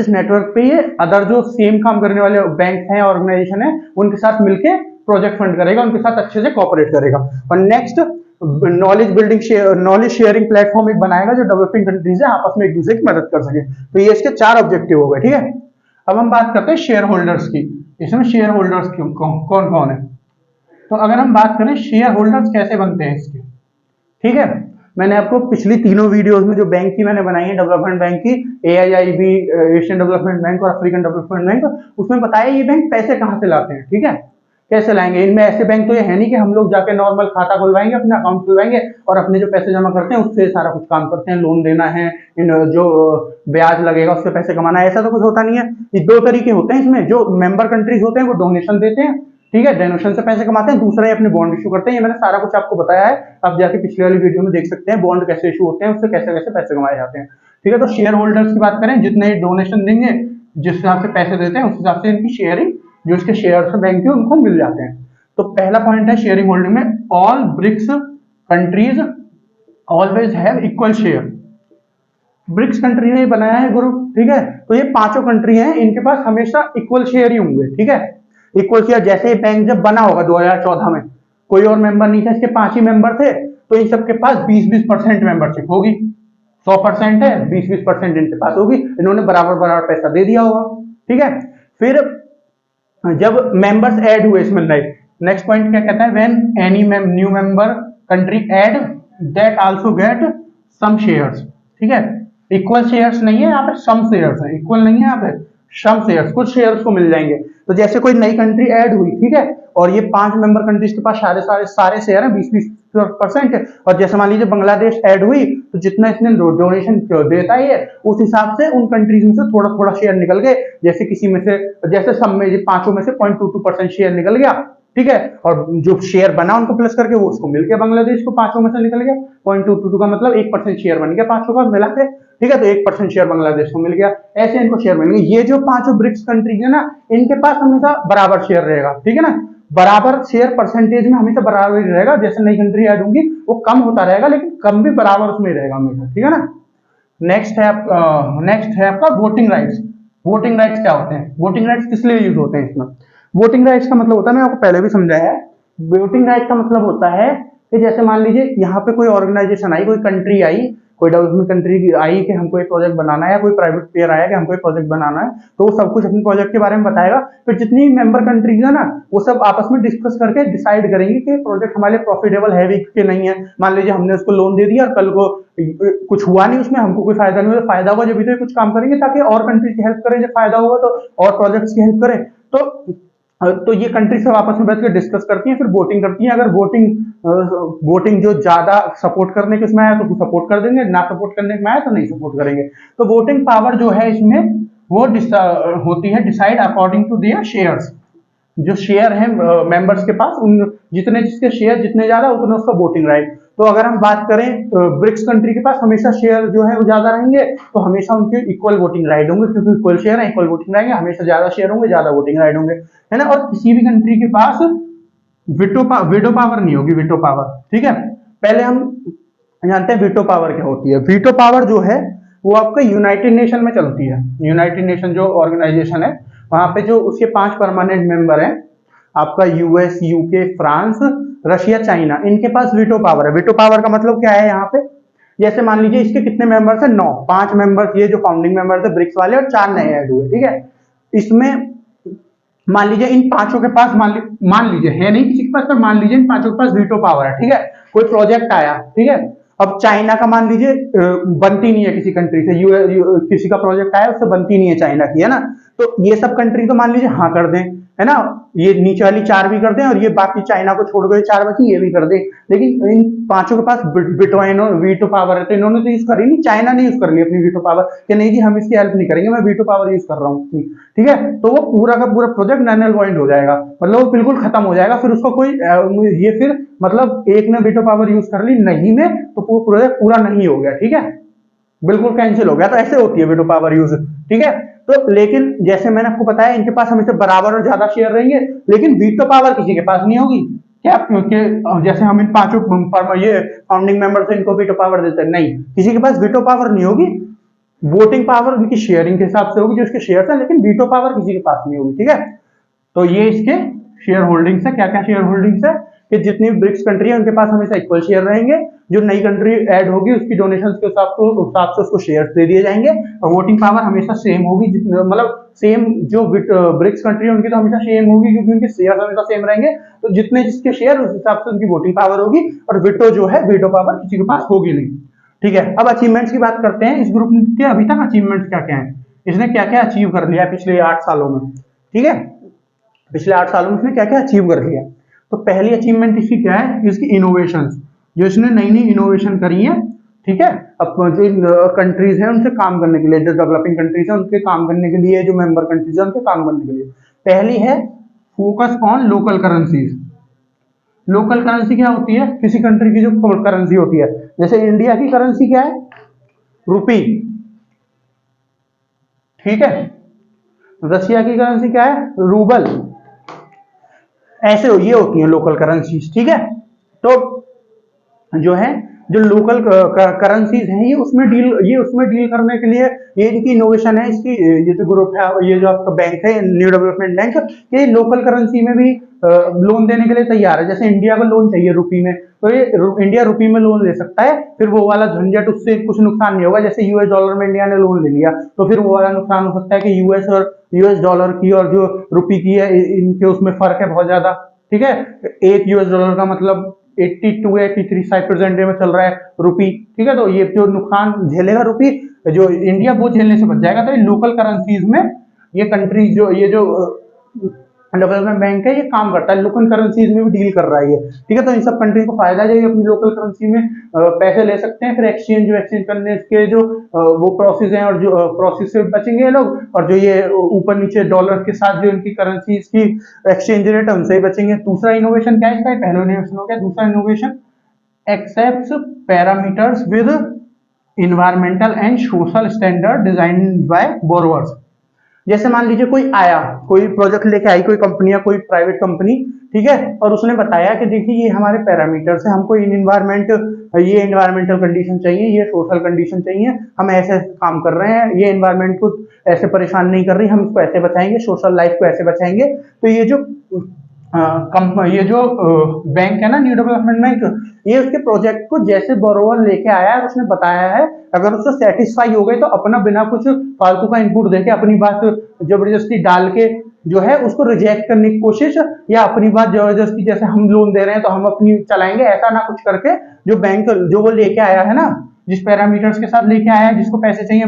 नेटवर्क पे ये अदर जो सेम काम करने वाले बैंक हैं ऑर्गेनाइजेशन है उनके साथ मिलके प्रोजेक्ट फंड करेगा, उनके साथ अच्छे से कोऑपरेट करेगा। और नेक्स्ट, नॉलेज शेयरिंग प्लेटफॉर्म एक बनाएगा जो डेवलपिंग कंट्रीज है आपस में एक दूसरे की मदद कर सके। तो ये इसके 4 ऑब्जेक्टिव हो गए, ठीक है। अब हम बात करते हैं शेयर होल्डर्स की। इसमें शेयर होल्डर्स कौन कौन है, तो अगर हम बात करें शेयर होल्डर्स कैसे बनते हैं इसके, ठीक है। मैंने आपको पिछली तीनों वीडियोस में जो बैंक की मैंने बनाई है, डेवलपमेंट बैंक की, AIIB, एशियन डेवलपमेंट बैंक और अफ्रीकन डेवलपमेंट बैंक, उसमें बताया ये बैंक पैसे कहां से लाते हैं, ठीक है। कैसे लाएंगे? इनमें ऐसे बैंक तो ये है नहीं कि हम लोग जाके नॉर्मल खाता खुलवाएंगे, अपना अकाउंट खुलवाएंगे और अपने जो पैसे जमा करते हैं उससे सारा कुछ काम करते हैं, लोन देना है, इन जो ब्याज लगेगा उससे पैसे कमाना है, ऐसा तो कुछ होता नहीं है। ये दो तरीके होते हैं इसमें, जो मेंबर कंट्रीज होते हैं वो डोनेशन देते हैं, ठीक है, डोनेशन से पैसे कमाते हैं, दूसरा ये अपने बॉन्ड इशू करते हैं। ये मैंने सारा कुछ आपको बताया है, आप जाके पिछले वाली वीडियो में देख सकते हैं बॉन्ड कैसे इशू होते हैं, उससे कैसे कैसे पैसे कमाए जाते हैं, ठीक है। तो शेयर होल्डर्स की बात करें, जितने डोनेशन देंगे, जिस हिसाब से पैसे देते हैं उस हिसाब से इनकी शेयरिंग, जो इसके शेयर बैंक के उनको मिल जाते हैं। तो पहला पॉइंट है शेयरिंग होल्डिंग में, all BRICS countries always have equal share. BRICS country ने बनाया है ग्रुप, ठीक है, तो ये पांचों कंट्री हैं, इनके पास हमेशा इक्वल शेयर ही होंगे, ठीक है, इक्वल शेयर। जैसे बैंक जब बना होगा 2014 में, कोई और मेंबर नहीं था, इसके 5 ही मेंबर थे, तो इन सबके पास 20-20% मेंबरशिप होगी, 100% है, 20-20% इनके पास होगी, इन्होंने बराबर बराबर पैसा दे दिया होगा, ठीक है। फिर जब मेंबर्स ऐड हुए इसमें नए, नेक्स्ट पॉइंट क्या कहता है, when any new member country add that also get some shares, ठीक है, इक्वल शेयर्स नहीं है यहाँ पे, सम शेयर्स है, इक्वल नहीं है यहाँ पे, सम शेयर्स, कुछ शेयर्स को मिल जाएंगे। तो जैसे कोई नई कंट्री ऐड हुई, ठीक है, और ये 5 मेंबर कंट्रीज के पास सारे शेयर हैं 20-20%, और जैसे मान लीजिए बांग्लादेश ऐड हुई, तो जितना इसने डोनेशन देता है उस हिसाब से उन कंट्रीज में से थोड़ा थोड़ा शेयर निकल गए, जैसे किसी में से, जैसे सब में, पांचों में से 0.22% शेयर निकल गया, ठीक है, और जो शेयर बना उनको प्लस करके वो उसको मिल गया, बांग्लादेश को 5 में से निकल गया, 0.22 का मतलब 1% शेयर बन गया 5 का मिला के, ठीक है, तो 1% शेयर बांग्लादेश को मिल गया, ऐसे इनको शेयर मिलेंगे। ये जो 5 ब्रिक्स कंट्रीज है ना, इनके पास हमेशा बराबर शेयर रहेगा, ठीक है ना, बराबर शेयर परसेंटेज में हमेशा बराबर ही रहेगा, जैसे नई कंट्री ऐड होंगी वो कम होता रहेगा, लेकिन कम भी बराबर उसमें रहेगा हमेशा, ठीक है ना। नेक्स्ट है आपका वोटिंग राइट्स। वोटिंग राइट्स क्या होते हैं? वोटिंग राइट्स किस लिए यूज होते हैं इसमें? वोटिंग राइट्स का मतलब होता है, मैं आपको पहले भी समझाया है, वोटिंग राइट का मतलब होता है कि जैसे मान लीजिए यहाँ पे कोई ऑर्गेनाइजेशन आई, कोई कंट्री आई, कोई डेवलपमेंट कंट्री आई कि हमको एक प्रोजेक्ट बनाना है, या कोई प्राइवेट प्लेयर आया कि हमको एक प्रोजेक्ट बनाना है, तो वो सब कुछ अपने प्रोजेक्ट के बारे में बताएगा। फिर जितनी मेंबर कंट्रीज है ना, वो सब आपस में डिस्कस करके डिसाइड करेंगे कि प्रोजेक्ट हमारे लिए प्रॉफिटेबल है भी कि नहीं है। मान लीजिए हमने उसको लोन दे दिया और कल को कुछ हुआ नहीं, उसमें हमको कोई फायदा नहीं हुआ, फायदा हुआ जब भी तो कुछ काम करेंगे ताकि और कंट्रीज की हेल्प करें, जब फायदा हुआ तो और प्रोजेक्ट्स की हेल्प करें। तो ये कंट्री सब आपस में बैठ कर डिस्कस करती हैं, फिर वोटिंग करती हैं। अगर वोटिंग जो ज्यादा सपोर्ट करने के उसमें आया तो सपोर्ट कर देंगे, ना सपोर्ट करने में आया तो नहीं सपोर्ट करेंगे। तो वोटिंग पावर जो है इसमें वो होती है decide according to their shares. जो शेयर है मेंबर्स के पास, उन जितने जिसके शेयर जितने ज्यादा उतना उसका वोटिंग राइट। तो अगर हम बात करें ब्रिक्स कंट्री के पास हमेशा शेयर जो है वो ज्यादा रहेंगे, तो हमेशा उनके इक्वल वोटिंग राइट होंगे, क्योंकि इक्वल शेयर है, इक्वल वोटिंग राइट, हमेशा ज्यादा शेयर होंगे, ज्यादा वोटिंग राइट होंगे, है ना। और किसी भी कंट्री के पास वीटो पावर नहीं होगी, वीटो पावर, ठीक है। पहले हम जानते हैं वीटो पावर क्या होती है। वीटो पावर जो है वो आपका यूनाइटेड नेशन में चलती है। यूनाइटेड नेशन जो ऑर्गेनाइजेशन है, वहां पे जो उसके 5 परमानेंट मेंबर हैं, आपका US, UK, France, Russia, China, इनके पास वीटो पावर है। वीटो पावर का मतलब क्या है यहाँ पे, जैसे मान लीजिए इसके कितने मेंबर्स हैं, 9, 5 मेंबर्स ये जो फाउंडिंग मेंबर्स है ब्रिक्स वाले, और 4 नए ऐड हुए, ठीक है। इसमें मान लीजिए इन पांचों के पास मान लीजिए है नहीं किसी के पास, पर मान लीजिए इन पांचों के पास वीटो पावर है, ठीक है। कोई प्रोजेक्ट आया, ठीक है, अब चाइना का मान लीजिए बनती नहीं है किसी कंट्री से, किसी का प्रोजेक्ट आया उससे बनती नहीं है चाइना की, है ना। तो ये सब कंट्री तो मान लीजिए हाँ कर दें, है ना, ये नीचे वाली 4 भी कर दें, और ये बाकी चाइना को छोड़ कर 4 बची ये भी कर दें। लेकिन इन पांचों के पास वीटो पावर है, तो इन्होंने तो यूज करी नहीं, चाइना ने यूज कर ली अपनी वीटो पावर कि नहीं जी हम इसकी हेल्प नहीं करेंगे, मैं वीटो पावर यूज कर रहा हूँ, ठीक है। तो वो पूरा का पूरा प्रोजेक्ट नल पॉइंट हो जाएगा, मतलब वो बिल्कुल खत्म हो जाएगा। फिर उसको कोई ये फिर मतलब एक ने वीटो पावर यूज कर ली नहीं में, तो वो प्रोजेक्ट पूरा नहीं हो गया, ठीक है, बिल्कुल कैंसिल हो गया। तो ऐसे होती है वीटो पावर यूज, ठीक है। तो लेकिन जैसे मैंने आपको बताया इनके पास हमेशा बराबर और ज्यादा शेयर रहेंगे, लेकिन वीटो पावर किसी के पास नहीं होगी क्या, क्योंकि जैसे हम इन पांचों ये फाउंडिंग मेंबर से इनको वीटो पावर देते हैं, नहीं, किसी के पास वीटो पावर नहीं होगी। वोटिंग पावर उनकी शेयरिंग के हिसाब से होगी जो उसके शेयर है, लेकिन वीटो पावर किसी के पास नहीं होगी, ठीक है। तो ये इसके शेयर होल्डिंग्स है। क्या क्या शेयर होल्डिंग्स है कि जितनी ब्रिक्स कंट्री है उनके पास हमेशा इक्वल शेयर रहेंगे, जो नई कंट्री ऐड होगी उसकी डोनेशंस के हिसाब से उसको शेयर्स दे दिए जाएंगे, और वोटिंग पावर हमेशा सेम होगी, मतलब सेम जो ब्रिक्स कंट्री है उनकी तो हमेशा सेम होगी, क्योंकि उनके शेयर हमेशा सेम रहेंगे। तो जितने जिसके शेयर उस हिसाब से उनकी वोटिंग पावर होगी, और वीटो जो है वीटो पावर किसी के पास होगी नहीं, ठीक है। अब अचीवमेंट्स की बात करते हैं। इस ग्रुप के अभी तक अचीवमेंट्स क्या क्या है, इसने क्या क्या अचीव कर लिया पिछले 8 सालों में, ठीक है। पिछले 8 सालों में इसने क्या क्या अचीव कर लिया। तो पहली अचीवमेंट इसकी क्या है, इसकी इनोवेशन, जो इसने नई नई इनोवेशन करी है, ठीक है, अब जो कंट्रीज है उनसे काम करने के लिए, जो डेवलपिंग कंट्रीज है उनके काम करने के लिए, जो मेंबर कंट्रीज है उनके काम करने के लिए। पहली है focus on local currencies. Local currency क्या होती है, किसी कंट्री की जो करेंसी होती है, जैसे इंडिया की करेंसी क्या है, रुपी, ठीक है, रशिया की करेंसी क्या है, रूबल, ऐसे ये होती हैं लोकल करेंसीज, ठीक है। तो जो है, जो लोकल करेंसीज हैं, ये उसमें डील करने के लिए ये इनकी इनोवेशन है, इसकी ये जो ग्रुप है, ये जो आपका बैंक है न्यू डेवलपमेंट बैंक, ये लोकल करेंसी में भी लोन देने के लिए तैयार है। जैसे इंडिया को लोन चाहिए रुपी में, तो ये इंडिया रुपी में लोन ले सकता है, फिर वो वाला झंझट, उससे कुछ नुकसान नहीं होगा। जैसे यूएस डॉलर में इंडिया ने लोन ले लिया तो फिर वो वाला नुकसान हो सकता है कि यूएस डॉलर की और जो रुपी की है इनके उसमें फर्क है बहुत ज्यादा, ठीक है। एक यूएस डॉलर का मतलब 82 या 83 में चल रहा है रुपी, ठीक है। तो ये जो नुकसान झेलेगा रुपी, जो इंडिया, वो झेलने से बच जाएगा। तो ये लोकल करेंसीज में ये कंट्री, जो ये जो डेवलपमेंट बैंक है, ये काम करता है, लोकल करेंसीज में भी डील कर रहा है ये, ठीक है। तो इन सब कंट्री को फायदा है, अपनी लोकल करेंसी में पैसे ले सकते हैं, फिर एक्सचेंज करने के जो वो प्रोसेस हैं, और जो प्रोसेस से बचेंगे ये लोग, और जो ये ऊपर नीचे डॉलर के साथ जो इनकी करेंसीज की एक्सचेंज रेट है उनसे ही बचेंगे। दूसरा इनोवेशन क्या है इसका, पहला इनोवेशन हो गया। दूसरा innovation, accepts parameters with environmental and social standard design by borrowers. जैसे मान लीजिए कोई आया, कोई प्रोजेक्ट लेके आई कोई कंपनी या कोई प्राइवेट कंपनी, ठीक है, और उसने बताया कि देखिए ये हमारे पैरामीटर्स है, हमको इन ये इन्वायरमेंटल कंडीशन चाहिए, ये सोशल कंडीशन चाहिए, हम ऐसे काम कर रहे हैं, ये इन्वायरमेंट को ऐसे परेशान नहीं कर रही, हम इसको ऐसे बचाएंगे, सोशल लाइफ को ऐसे बचाएंगे। तो ये जो बैंक है ना, न्यू डेवलपमेंट बैंक, ये उसके प्रोजेक्ट को जैसे बोरोवर लेके आया है, उसने बताया है, अगर उससे सेटिस्फाई हो गए तो अपना बिना कुछ फालतू का इनपुट देके, अपनी बात जबरदस्ती डाल के जो है उसको रिजेक्ट करने की कोशिश, या अपनी बात जबरदस्ती, जैसे हम लोन दे रहे हैं तो हम अपनी चलाएंगे, ऐसा ना कुछ करके, जो बैंक जो वो लेके आया है ना, जिस पैरामीटर्स के साथ लेके आया है, जिसको पैसे चाहिए,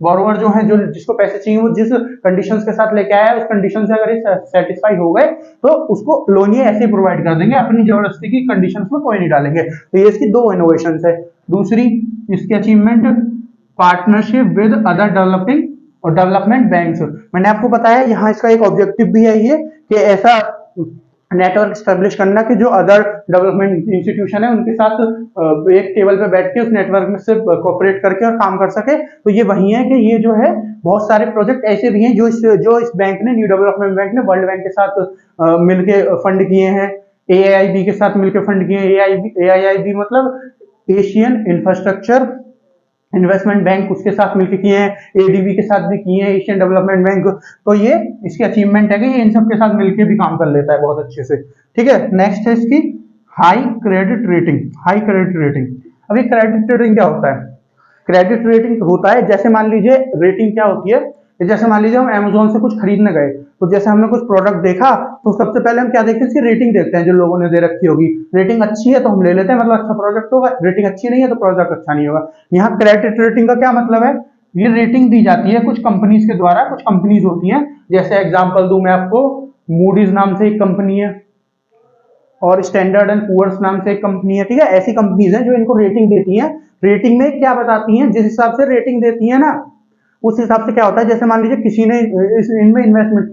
बोरोवर जो है, जो जिसको पैसे चाहिए, वो जिस कंडीशंस के साथ लेके आया है, उस कंडीशन से अगर ये सेटिस्फाई हो गए तो उसको लोन ये ऐसे प्रोवाइड कर देंगे, अपनी जबरदस्ती की कंडीशंस में कोई नहीं डालेंगे। तो ये इसकी दो इनोवेशंस है। दूसरी इसकी achievement, partnership with other developing और डेवलपमेंट बैंक्स। मैंने आपको बताया यहाँ इसका एक ऑब्जेक्टिव भी है ये, कि ऐसा नेटवर्क स्टैब्लिश करना कि जो अदर डेवलपमेंट इंस्टीट्यूशन है उनके साथ एक टेबल पे बैठ के उस नेटवर्क में से कोऑपरेट करके और काम कर सके। तो ये वही है कि ये जो है बहुत सारे प्रोजेक्ट ऐसे भी हैं जो इस बैंक ने, न्यू डेवलपमेंट बैंक ने वर्ल्ड बैंक के साथ मिलके फंड किए हैं, AIIB के साथ मिलकर फंड किए हैं। AIIB मतलब एशियन इंफ्रास्ट्रक्चर इन्वेस्टमेंट बैंक, उसके साथ मिलकर किए हैं, ADB के साथ भी किए हैं, एशियन डेवलपमेंट बैंक। तो ये इसकी अचीवमेंट है कि ये इन सब के साथ मिलकर भी काम कर लेता है बहुत अच्छे से, ठीक है। नेक्स्ट है इसकी high credit rating. High credit rating, अभी क्रेडिट रेटिंग क्या होता है? क्रेडिट रेटिंग होता है, जैसे मान लीजिए रेटिंग क्या होती है, जैसे मान लीजिए हम Amazon से कुछ खरीदने गए, तो जैसे हमने कुछ प्रोडक्ट देखा तो सबसे पहले हम क्या देखते हैं, इसकी रेटिंग देखते हैं, जो लोगों ने दे रखी होगी। रेटिंग अच्छी है तो हम ले लेते हैं, मतलब अच्छा प्रोडक्ट होगा। रेटिंग अच्छी नहीं है तो प्रोडक्ट अच्छा नहीं होगा। यहाँ क्रेडिट रेटिंग का क्या मतलब है, ये रेटिंग दी जाती है कुछ कंपनीज के द्वारा। कुछ कंपनीज होती हैं, जैसे एग्जांपल दूं मैं आपको, मूडीज नाम से एक कंपनी है और स्टैंडर्ड एंड पुअर्स नाम से एक कंपनी है, ठीक है। ऐसी कंपनीज हैं जो इनको रेटिंग देती हैं। रेटिंग में क्या बताती हैं, जिस हिसाब से रेटिंग देती है ना, उस हिसाब से क्या होता है। जैसे मान लीजिए किसी ने इनमें इन्वेस्टमेंट,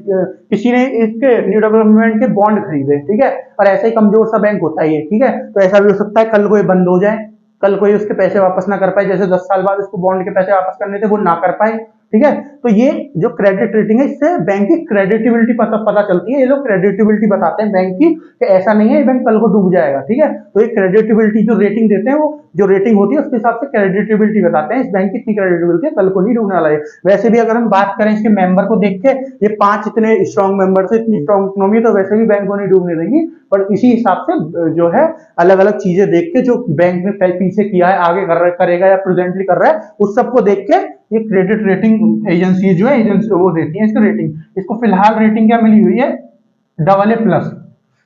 किसी ने इसके न्यू डेवलपमेंट के बॉन्ड खरीदे, ठीक है, और ऐसा ही कमजोर सा बैंक होता है ये, ठीक है। तो ऐसा भी हो सकता है कल को ये बंद हो जाए, कल कोई उसके पैसे वापस ना कर पाए, जैसे 10 साल बाद उसको बॉन्ड के पैसे वापस करने थे वो ना कर पाए, ठीक है। तो ये जो क्रेडिट रेटिंग है, इससे बैंक की क्रेडिटिबिलिटी पता चलती है। ये लोग क्रेडिटिबिलिटी बताते हैं बैंक की, कि ऐसा नहीं है ये बैंक कल को डूब जाएगा, ठीक है। तो ये क्रेडिटिबिलिटी जो रेटिंग देते हैं, वो जो रेटिंग होती है उसके हिसाब से क्रेडिटिबिलिटी बताते हैं, इस बैंक की इतनी क्रेडिटिबिलिटी है, कल को नहीं डूबने वाला है। वैसे भी अगर हम बात करें इसके मेंबर को देख के, ये 5 इतने स्ट्रॉन्ग मेंबर से, इतनी स्ट्रॉन्ग इकोनॉमी, तो वैसे भी बैंक को नहीं डूबने देंगी। पर इसी हिसाब से जो है अलग अलग चीजें देख के, जो बैंक ने पीछे किया है, आगे करेगा या प्रेजेंटली कर रहा है, उस सबको देख के ये क्रेडिट रेटिंग एजेंसी जो है, एजेंसी वो देती है इसको रेटिंग। इसको फिलहाल रेटिंग क्या मिली हुई है, AA+,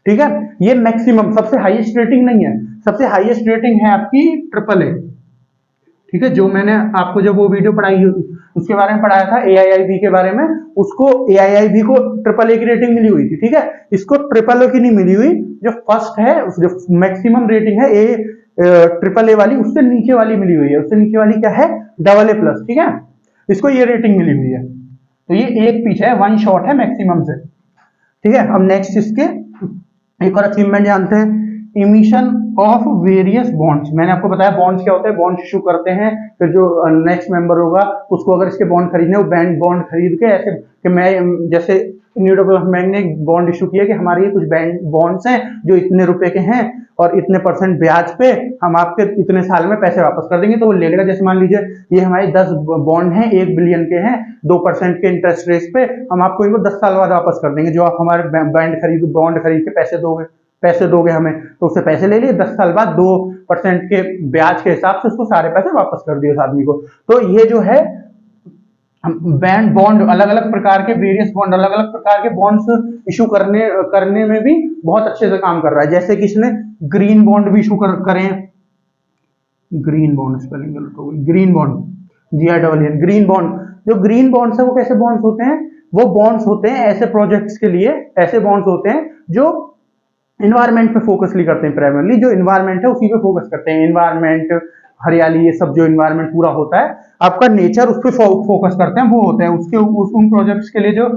ठीक है। ये मैक्सिमम सबसे हाईएस्ट रेटिंग नहीं है, सबसे हाईएस्ट रेटिंग है आपकी AAA, ठीक है, जो मैंने आपको जब वो वीडियो पढ़ाई उसके बारे में पढ़ाया था AIIB के बारे में, उसको AIIB को AAA की रेटिंग मिली हुई थी। ठीक है, इसको AAA की नहीं मिली हुई, जो फर्स्ट है जो मैक्सिमम रेटिंग है AAA वाली, उससे नीचे वाली मिली हुई है। उससे नीचे वाली क्या है, AA+। ठीक है, इसको ये रेटिंग मिली हुई है। तो ये एक पीछे है, वन शॉट है मैक्सिमम से। ठीक है, अब नेक्स्ट इसके एक और अचीवमेंट जानते हैं, इमिशन ऑफ वेरियस बॉन्ड्स। मैंने आपको बताया बॉन्ड्स क्या होता है, बॉन्ड इशू करते हैं, फिर जो नेक्स्ट मेंबर होगा उसको अगर इसके बॉन्ड खरीदने, वो बैंक बॉन्ड खरीद के ऐसे कि मैं जैसे न्यू डेवलपमेंट बैंक ने एक बॉन्ड इशू किया कि हमारे ये कुछ बैंक बॉन्ड्स हैं जो इतने रुपए के हैं और इतने % ब्याज पे हम आपके इतने साल में पैसे वापस कर देंगे, तो वो ले लेगा। जैसे मान लीजिए ये हमारे 10 बॉन्ड हैं, 1 बिलियन के हैं, 2% के इंटरेस्ट रेट पे, हम आपको इनको 10 साल बाद वापस कर देंगे, जो आप हमारे बॉन्ड खरीद के पैसे दोगे हमें, तो उससे पैसे ले लिए, 10 साल बाद 2% के ब्याज के हिसाब से उसको सारे पैसे वापस कर दिए उस आदमी को। तो ये जो है बैंक बॉन्ड, अलग अलग प्रकार के वेरियस बॉन्ड, अलग अलग प्रकार के बॉन्ड्स इशू करने में भी बहुत अच्छे से काम कर रहा है। जैसे कि इसने ग्रीन बॉन्ड भी इशू करे, ग्रीन बॉन्ड स्पेलिंग गलत हो गई, green bond GREEN, green bond. जो ग्रीन बॉन्ड्स है वो कैसे बॉन्ड्स होते हैं, वो बॉन्ड्स होते हैं ऐसे प्रोजेक्ट्स के लिए, ऐसे बॉन्ड्स होते हैं जो इन्वायरमेंट पे फोकस नहीं करते हैं, प्राइमरली जो इन्वायरमेंट है उसी पे फोकस करते हैं। इन्वायरमेंट, हरियाली, ये सब जो इन्वायरमेंट पूरा होता है, आपका नेचर, उस पर फोकस करते हैं, वो होते हैं उसके उन प्रोजेक्ट्स के लिए जो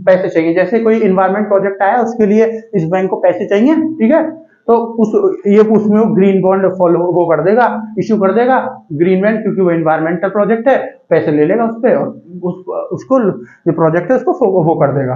पैसे चाहिए। जैसे कोई इन्वायरमेंट प्रोजेक्ट आया, उसके लिए इस बैंक को पैसे चाहिए, ठीक है, तो उसमें वो ग्रीन बॉन्ड वो कर देगा, इश्यू कर देगा ग्रीन बॉन्ड, क्योंकि वो इन्वायरमेंटल प्रोजेक्ट है, पैसे ले लेगा उस पर और उसको जो प्रोजेक्ट है उसको वो कर देगा,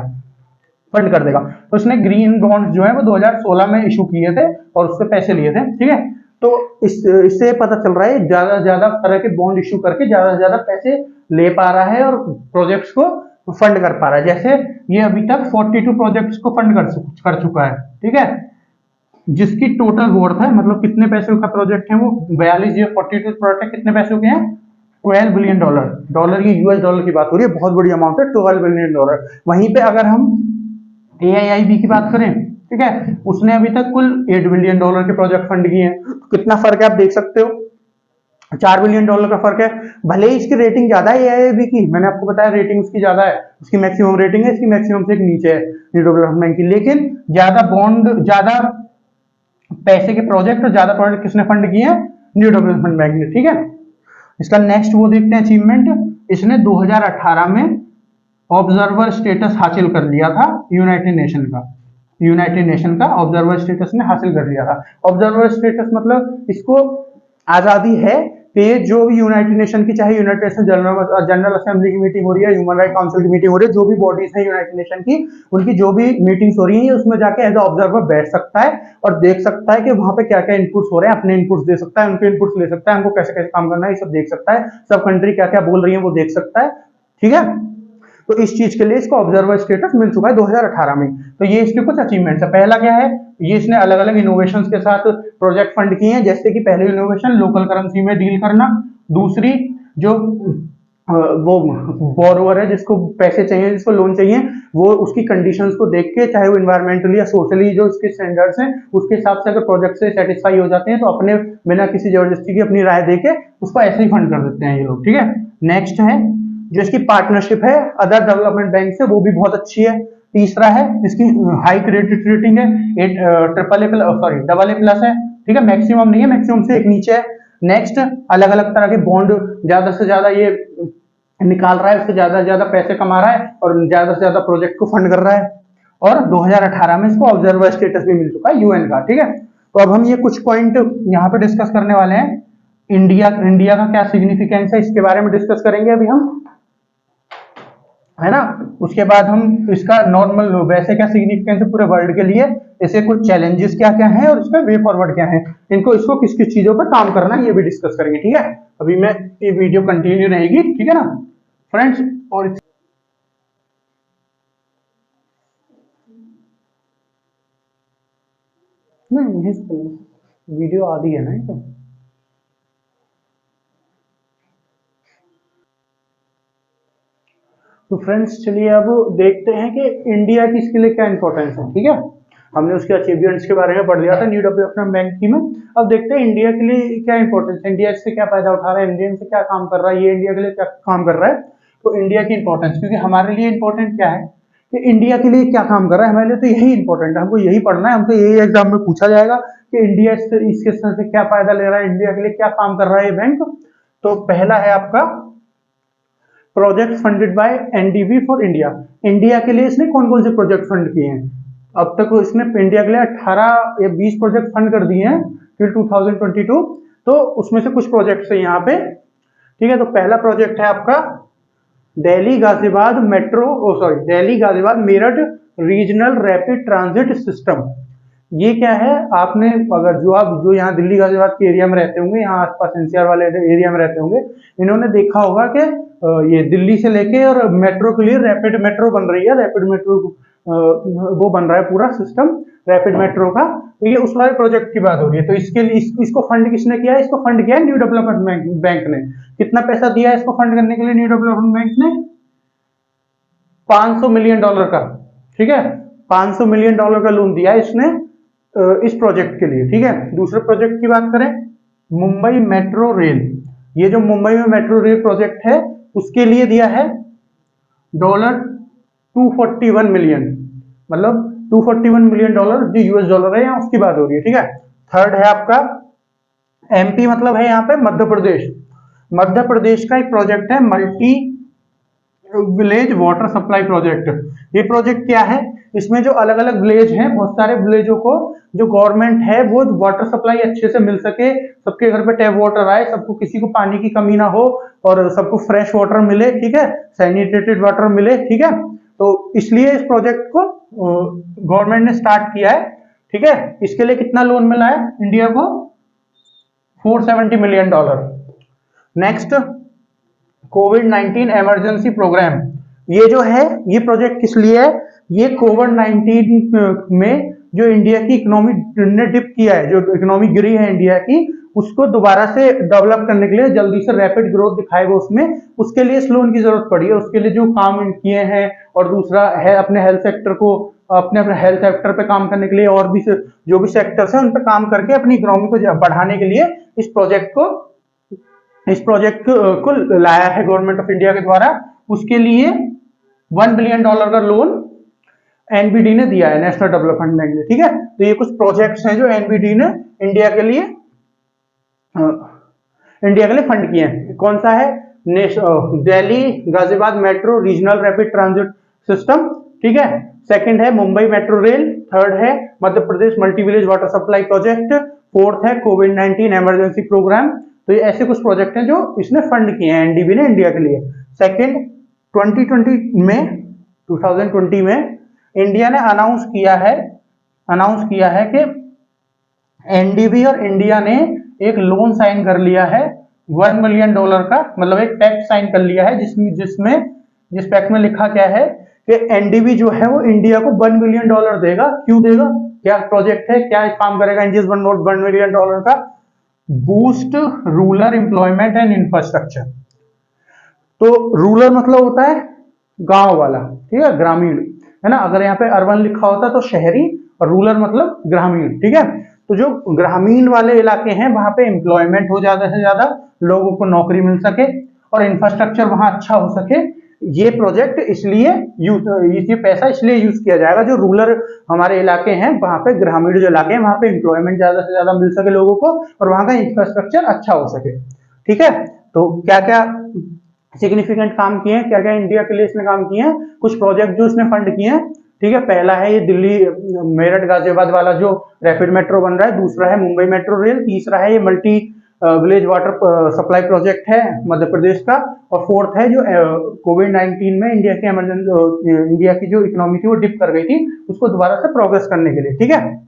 फंड कर देगा। तो उसने ग्रीन बॉन्ड जो है वो 2016 में इशू किए थे और उससे पैसे लिए थे। ठीक है, तो इससे पता चल रहा है ज्यादा से ज्यादा तरह के बॉन्ड इशू करके ज्यादा से ज्यादा पैसे ले पा रहा है और प्रोजेक्ट्स को फंड कर पा रहा है। जैसे ये अभी तक 42 प्रोजेक्ट्स को फंड कर चुका है। ठीक है, जिसकी टोटल वर्थ है, मतलब कितने पैसे का प्रोजेक्ट है वो 42, ये 42 प्रोजेक्ट कितने पैसे के हैं, $12 बिलियन। डॉलर ये US डॉलर की बात हो रही है, बहुत बड़ी अमाउंट है, $12 बिलियन। वहीं पे अगर हम AIIB की बात करें, ठीक है, उसने अभी तक कुल $8 बिलियन के प्रोजेक्ट फंड किए हैं। कितना फर्क है आप देख सकते हो, $4 बिलियन का फर्क है। भले ही इसकी रेटिंग ज्यादा है AIIB की, मैंने आपको बताया रेटिंग उसकी ज्यादा है, उसकी मैक्सिमम रेटिंग है, इसकी मैक्सिमम से एक नीचे है न्यू डेवलपमेंट की, लेकिन ज्यादा बॉन्ड, ज्यादा पैसे के प्रोजेक्ट और ज्यादा प्रोजेक्ट किसने फंड किए हैं, न्यू डेवलपमेंट बैंक ने। ठीक है, इसका नेक्स्ट वो देखते हैं अचीवमेंट, इसने 2018 में ऑब्जर्वर स्टेटस हासिल कर लिया था यूनाइटेड नेशन का ऑब्जर्वर स्टेटस ने हासिल कर लिया था। ऑब्जर्वर स्टेटस मतलब इसको आजादी है कि जो भी यूनाइटेड नेशन की, चाहे यूनाइटेड नेशन जनरल असेंबली की मीटिंग हो रही है, ह्यूमन राइट काउंसिल की मीटिंग हो रही है, जो भी बॉडीज है यूनाइटेड नेशन की, उनकी जो भी मीटिंग्स हो रही है, उसमें जाके एज ऑब्जर्वर बैठ सकता है और देख सकता है कि वहां पे क्या क्या इनपुट्स हो रहे हैं, अपने इनपुट्स दे सकता है, उनके इनपुट्स ले सकता है, उनको कैसे कैसे काम करना है, ये सब देख सकता है, सब कंट्री क्या क्या बोल रही है वो देख सकता है। ठीक है, तो इस चीज के लिए इसको ऑब्जर्वर स्टेटस मिल चुका है 2018 में। तो ये इसके कुछ अचीवमेंट्स है। पहला क्या है, ये इसने अलग अलग इनोवेशंस के साथ प्रोजेक्ट फंड किए हैं, जैसे कि पहली इनोवेशन लोकल करेंसी में डील करना, दूसरी जो वो बोरोवर है जिसको पैसे चाहिए, जिसको लोन चाहिए, वो उसकी कंडीशंस को देख के, चाहे वो इन्वायरमेंटली या सोशली जो उसके स्टैंडर्ड्स हैं उसके हिसाब से अगर प्रोजेक्ट से सेटिस्फाई हो जाते हैं तो अपने बिना किसी जबरदस्ती की अपनी राय देके उसको ऐसे ही फंड कर देते हैं ये लोग। ठीक है, नेक्स्ट है जो इसकी पार्टनरशिप है अदर डेवलपमेंट बैंक से, वो भी बहुत अच्छी है। तीसरा है इसकी हाई क्रेडिट रेटिंग है, AA+ है। ठीक है, मैक्सिमम नहीं है, मैक्सिमम से एक नीचे है। नेक्स्ट, अलग अलग तरह के बॉन्ड ज्यादा से ज्यादा ये निकाल रहा है, उससे ज्यादा से ज्यादा पैसे कमा रहा है और ज्यादा से ज्यादा प्रोजेक्ट को फंड कर रहा है। और 2018 में इसको ऑब्जर्वर स्टेटस भी मिल चुका है UN का। ठीक है, तो अब हम ये कुछ पॉइंट यहाँ पे डिस्कस करने वाले हैं। इंडिया का क्या सिग्निफिकेंस है, इसके बारे में डिस्कस करेंगे अभी हम, है ना। उसके बाद हम इसका नॉर्मल वैसे क्या सिग्निफिकेंस है पूरे वर्ल्ड के लिए, इसे कुछ चैलेंजेस क्या क्या हैं और इसका वे फॉरवर्ड क्या है, इसको किस किस चीजों पर काम करना है ये भी डिस्कस करेंगे। ठीक है, अभी मैं ये वीडियो कंटिन्यू रहेगी, ठीक है ना फ्रेंड्स। और वीडियो आधी है ना तो फ्रेंड्स चलिए अब देखते हैं कि इंडिया की इसके लिए क्या इंपॉर्टेंस है। ठीक है, हमने उसके अचीवमेंट्स के बारे में पढ़ लिया था न्यू डेवलपमेंट बैंक की में। अब देखते हैं इंडिया के लिए क्या इंपॉर्टेंस है, इंडिया इससे क्या फायदा उठा रहा है, इंडिया से क्या काम कर रहा है, ये इंडिया के लिए क्या काम कर रहा है। तो इंडिया की इंपॉर्टेंस, क्योंकि हमारे लिए इंपॉर्टेंट क्या है कि इंडिया के लिए क्या काम कर रहा है, हमारे लिए तो यही इंपॉर्टेंट है, हमको यही पढ़ना है, हमसे यही एग्जाम में पूछा जाएगा कि इंडिया इसके से क्या फायदा ले रहा है, इंडिया के लिए क्या काम कर रहा है ये बैंक। तो पहला है आपका project funded by NDB for India. India के लिए इसने कौन कौन से प्रोजेक्ट फंड किए हैं, अब तक इसने इंडिया के लिए 18 या 20 प्रोजेक्ट फंड कर दिए हैं टिल 2022। तो उसमें से कुछ प्रोजेक्ट्स है यहाँ पे, ठीक है। तो पहला प्रोजेक्ट है आपका Delhi Ghaziabad Delhi Ghaziabad Meerut regional rapid transit system. ये क्या है, आपने अगर जो यहाँ दिल्ली गाजियाबाद के एरिया में रहते होंगे, यहाँ आसपास एनसीआर वाले एरिया में रहते होंगे, इन्होंने देखा होगा कि ये दिल्ली से लेके और मेट्रो के लिए रैपिड मेट्रो बन रही है, रैपिड मेट्रो वो बन रहा है पूरा सिस्टम रैपिड मेट्रो का। तो ये उस वाले प्रोजेक्ट की बात हो रही है। तो इसके लिए इसको फंड किसने किया है, इसको फंड किया है न्यू डेवलपमेंट बैंक ने। कितना पैसा दिया है इसको फंड करने के लिए न्यू डेवलपमेंट बैंक ने, $500 मिलियन का, ठीक है। $500 मिलियन का लोन दिया है इसने इस प्रोजेक्ट के लिए, ठीक है। दूसरे प्रोजेक्ट की बात करें, मुंबई मेट्रो रेल। ये जो मुंबई में मेट्रो रेल प्रोजेक्ट है उसके लिए दिया है $241 मिलियन, मतलब $241 मिलियन जो यूएस डॉलर है, यहाँ उसकी बात हो रही है, ठीक है। थर्ड है आपका एमपी, मतलब है यहाँ पे मध्य प्रदेश। मध्य प्रदेश का एक प्रोजेक्ट है multi village water supply project. ये प्रोजेक्ट क्या है, इसमें जो अलग अलग विलेज हैं, बहुत सारे विलेजों को जो गवर्नमेंट है वो वाटर सप्लाई अच्छे से मिल सके, सबके घर पे टैप वाटर आए, सबको किसी को पानी की कमी ना हो और सबको फ्रेश वाटर मिले, ठीक है, सैनिटेटेड वाटर मिले, ठीक है। तो इसलिए इस प्रोजेक्ट को गवर्नमेंट ने स्टार्ट किया है, ठीक है। इसके लिए कितना लोन मिला है इंडिया को, $470 मिलियन। नेक्स्ट कोविड-19 इमरजेंसी प्रोग्राम। ये जो है ये प्रोजेक्ट किस लिए है, ये कोविड-19 में जो इंडिया की इकोनॉमी ने डिप किया है, जो इकोनॉमी गिरी है इंडिया की, उसको दोबारा से डेवलप करने के लिए, जल्दी से रैपिड ग्रोथ दिखाएगा उसमें, उसके लिए इस लोन की जरूरत पड़ी है। उसके लिए जो काम किए हैं, और दूसरा है अपने हेल्थ सेक्टर को, अपने हेल्थ सेक्टर पे काम करने के लिए, और भी जो भी सेक्टर्स हैं उन पे काम करके अपनी इकोनॉमी को बढ़ाने के लिए इस प्रोजेक्ट को लाया है गवर्नमेंट ऑफ इंडिया के द्वारा। उसके लिए $1 बिलियन का लोन एनबीडी ने दिया है, नेशनल डेवलपमेंट बैंक ने, ठीक है। तो ये कुछ प्रोजेक्ट्स हैं जो एनबीडी ने इंडिया के लिए फंड किए हैं। कौन सा है, Delhi Ghaziabad metro regional rapid transit system, ठीक है। सेकंड है मुंबई मेट्रो रेल, थर्ड है Madhya Pradesh multi village water supply project, fourth है कोविड-19 इमरजेंसी प्रोग्राम। तो ये ऐसे कुछ प्रोजेक्ट हैं जो इसने फंड किए हैं एनडीबी ने इंडिया के लिए। सेकंड 2020 में इंडिया ने अनाउंस किया है कि एनडीबी और इंडिया ने एक लोन साइन कर लिया है $1 मिलियन का, मतलब एक पैक्ट साइन कर लिया है जिस पैक्ट में लिखा क्या है कि एनडीबी जो है वो इंडिया को $1 मिलियन देगा। क्यों देगा, क्या प्रोजेक्ट है, क्या काम करेगा इंडिया $1 मिलियन का, boost rural employment and infrastructure. तो रूरल मतलब होता है गांव वाला, ठीक है, ग्रामीण, है ना। अगर यहाँ पे अर्बन लिखा होता तो शहरी, और रूरल मतलब ग्रामीण, ठीक है। तो जो ग्रामीण वाले इलाके हैं वहां पे एम्प्लॉयमेंट हो ज्यादा से ज्यादा, लोगों को नौकरी मिल सके और इंफ्रास्ट्रक्चर वहां अच्छा हो सके। ये प्रोजेक्ट इसलिए ये पैसा इसलिए यूज किया जाएगा, जो रूरल हमारे इलाके हैं वहां पे, ग्रामीण जो इलाके हैं वहां पे एम्प्लॉयमेंट ज्यादा से ज्यादा मिल सके लोगों को, और वहां का इंफ्रास्ट्रक्चर अच्छा हो सके, ठीक है। तो क्या क्या सिग्निफिकेंट काम किए हैं, क्या क्या इंडिया के लिए इसने काम किए हैं, कुछ प्रोजेक्ट जो इसने फंड किए हैं, ठीक है। पहला है ये दिल्ली मेरठ गाजियाबाद वाला जो रैपिड मेट्रो बन रहा है, दूसरा है मुंबई मेट्रो रेल, तीसरा है ये multi village water supply project है मध्य प्रदेश का, और फोर्थ है जो कोविड-19 में इंडिया की जो इकोनॉमी थी वो डिप कर गई थी, उसको दोबारा से प्रोग्रेस करने के लिए, ठीक है।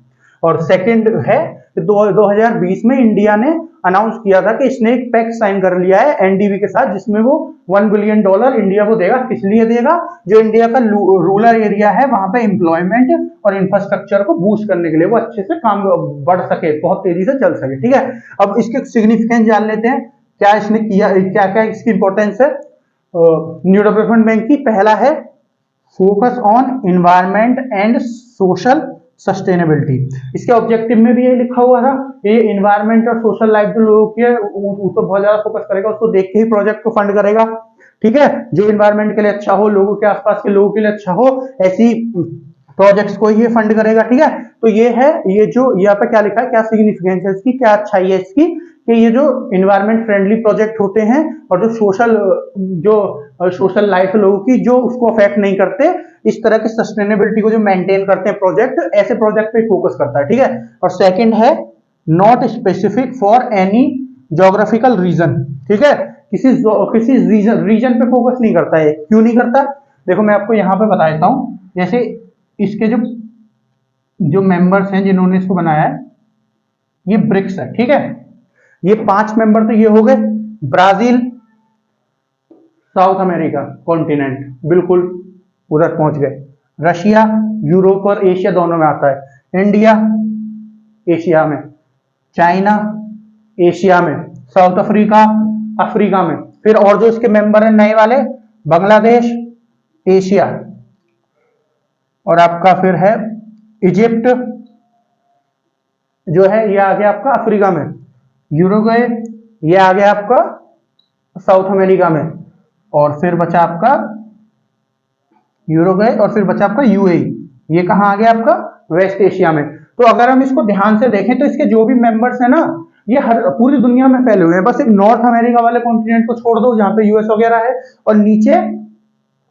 और सेकंड है 2020 में इंडिया ने अनाउंस किया था कि इसने एक पैक्ट साइन कर लिया है एनडीबी के साथ, जिसमें वो $1 बिलियन इंडिया को देगा। किस लिए देगा, जो इंडिया का रूरल एरिया है वहां पे एम्प्लॉयमेंट और इंफ्रास्ट्रक्चर को बूस्ट करने के लिए, वो अच्छे से काम बढ़ सके, बहुत तेजी से चल सके, ठीक है। अब इसके सिग्निफिकेंस जान लेते हैं, क्या इसने किया, क्या क्या इसकी इंपॉर्टेंस है न्यू डेवलपमेंट बैंक की। पहला है focus on environment and social sustainability. इसके ऑब्जेक्टिव में भी ये लिखा हुआ था, ये इन्वायरमेंट और सोशल लाइफ जो लोगों की है उस पर बहुत ज्यादा फोकस करेगा, उसको देख के ही प्रोजेक्ट को फंड करेगा। ठीक है, जो इन्वायरमेंट के लिए अच्छा हो, लोगों के आसपास के लोगों के लिए अच्छा हो, ऐसी प्रोजेक्ट्स को ही फंड करेगा। ठीक है, तो ये है, ये जो यहाँ पे क्या लिखा है, क्या सिग्निफिकेंस है इसकी, क्या अच्छाई है इसकी, कि ये जो इन्वायरमेंट फ्रेंडली प्रोजेक्ट होते हैं और जो सोशल लाइफ लोगों की जो उसको अफेक्ट नहीं करते, इस तरह के सस्टेनेबिलिटी को जो मेंटेन करते हैं प्रोजेक्ट, ऐसे प्रोजेक्ट पे फोकस करता है। ठीक है, और सेकंड है not specific for any geographical region. ठीक है, किसी रीजन पे फोकस नहीं करता है। क्यों नहीं करता, देखो मैं आपको यहाँ पे बता देता हूँ। जैसे इसके जो मेंबर्स हैं जिन्होंने इसको बनाया है, ये ब्रिक्स है। ठीक है, ये 5 मेंबर तो ये हो गए, ब्राजील, साउथ अमेरिका कॉन्टिनेंट बिल्कुल उधर पहुंच गए, रशिया यूरोप और एशिया दोनों में आता है, इंडिया एशिया में, चाइना एशिया में, साउथ अफ्रीका अफ्रीका में, फिर और जो इसके मेंबर हैं नए वाले, बांग्लादेश एशिया, और आपका फिर है इजिप्ट जो है ये आ गया आपका अफ्रीका में, यूरुग्वे ये आ गया आपका साउथ अमेरिका में, और फिर बचा आपका यूरुग्वे, और फिर बचा आपका यूएई, ये कहां आ गया आपका वेस्ट एशिया में। तो अगर हम इसको ध्यान से देखें तो इसके जो भी मेंबर्स हैं ना, ये हर पूरी दुनिया में फैले हुए हैं। बस एक नॉर्थ अमेरिका वाले कॉन्टिनेंट को छोड़ दो जहां पे यूएस वगैरह है, और नीचे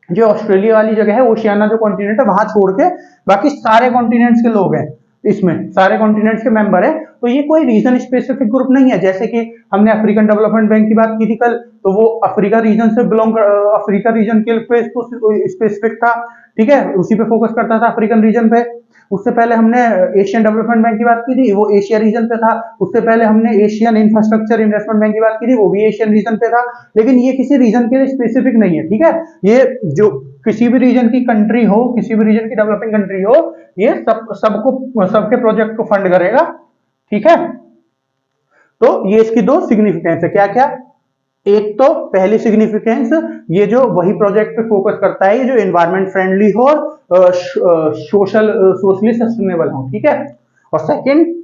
जो ऑस्ट्रेलिया वाली जगह है, ओशियाना जो कॉन्टिनेंट है, वहां छोड़ के बाकी सारे कॉन्टिनेंट्स के लोग हैं, इसमें सारे कॉन्टिनेंट्स के मेंबर हैं। तो ये कोई रीजन स्पेसिफिक ग्रुप नहीं है। जैसे कि हमने अफ्रीकन डेवलपमेंट बैंक की बात की थी कल, तो वो अफ्रीका रीजन से अफ्रीका रीजन के स्पेसिफिक था। ठीक है, उसी पे फोकस करता था, अफ्रीकन रीजन पे। उससे पहले हमने एशियन डेवलपमेंट बैंक की बात की थी, वो एशिया रीजन पे था। उससे पहले हमने एशियन इंफ्रास्ट्रक्चर इन्वेस्टमेंट बैंक की बात की थी, वो भी एशियन रीजन पे था। लेकिन ये किसी रीजन के लिए स्पेसिफिक नहीं है। ठीक है, ये जो किसी भी रीजन की कंट्री हो, किसी भी रीजन की डेवलपिंग कंट्री हो, ये सबके प्रोजेक्ट को फंड करेगा। ठीक है, तो ये इसकी 2 सिग्निफिकेंस है। क्या क्या, एक तो पहली सिग्निफिकेंस, ये जो वही प्रोजेक्ट पे फोकस करता है, ये जो एनवायरमेंट फ्रेंडली हो और सोशली सस्टेनेबल हो। ठीक है, और सेकंड,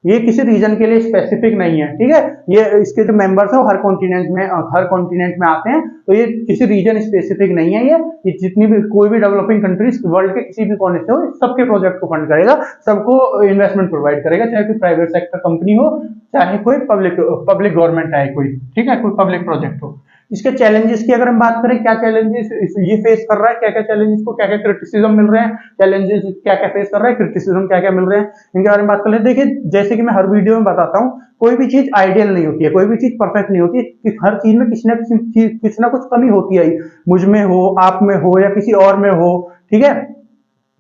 ये किसी रीजन के लिए स्पेसिफिक नहीं है। ठीक है, ये इसके जो मेंबर्स है वो हर कॉन्टिनेंट में आते हैं, तो ये किसी रीजन स्पेसिफिक नहीं है। ये जितनी भी कोई भी डेवलपिंग कंट्रीज वर्ल्ड के किसी भी कोने से हो, सबके प्रोजेक्ट को फंड करेगा, सबको इन्वेस्टमेंट प्रोवाइड करेगा, चाहे कोई प्राइवेट सेक्टर कंपनी हो, चाहे कोई पब्लिक गवर्नमेंट है कोई। ठीक है, कोई पब्लिक प्रोजेक्ट हो। इसके चैलेंजेस की अगर हम बात करें, क्या चैलेंजेस ये फेस कर रहा है, क्या क्या चैलेंजेस को, क्या क्या क्रिटिसिज्म मिल रहे हैं, चैलेंजेस क्या क्या फेस कर रहा है, क्रिटिसिज्म क्या क्या मिल रहे हैं, इनके बारे में बात कर ले। देखिए, जैसे कि मैं हर वीडियो में बताता हूँ, कोई भी चीज आइडियल नहीं होती है, कोई भी चीज परफेक्ट नहीं होती है। हर चीज में किसी ना कुछ कमी होती है, मुझ में हो, आप में हो, या किसी और में हो। ठीक है,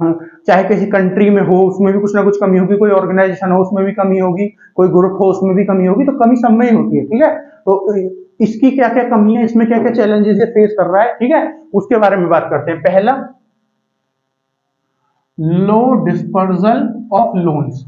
चाहे किसी कंट्री में हो, उसमें भी कुछ ना कुछ कमी होगी, कोई ऑर्गेनाइजेशन हो उसमें भी कमी होगी, कोई ग्रुप हो उसमें भी कमी होगी, तो कमी सब में ही होती है। ठीक है, तो इसकी क्या क्या कमी है, इसमें क्या क्या चैलेंजेस ये फेस कर रहा है, ठीक है, उसके बारे में बात करते हैं। पहला, लो डिस्पर्सल ऑफ लोन्स।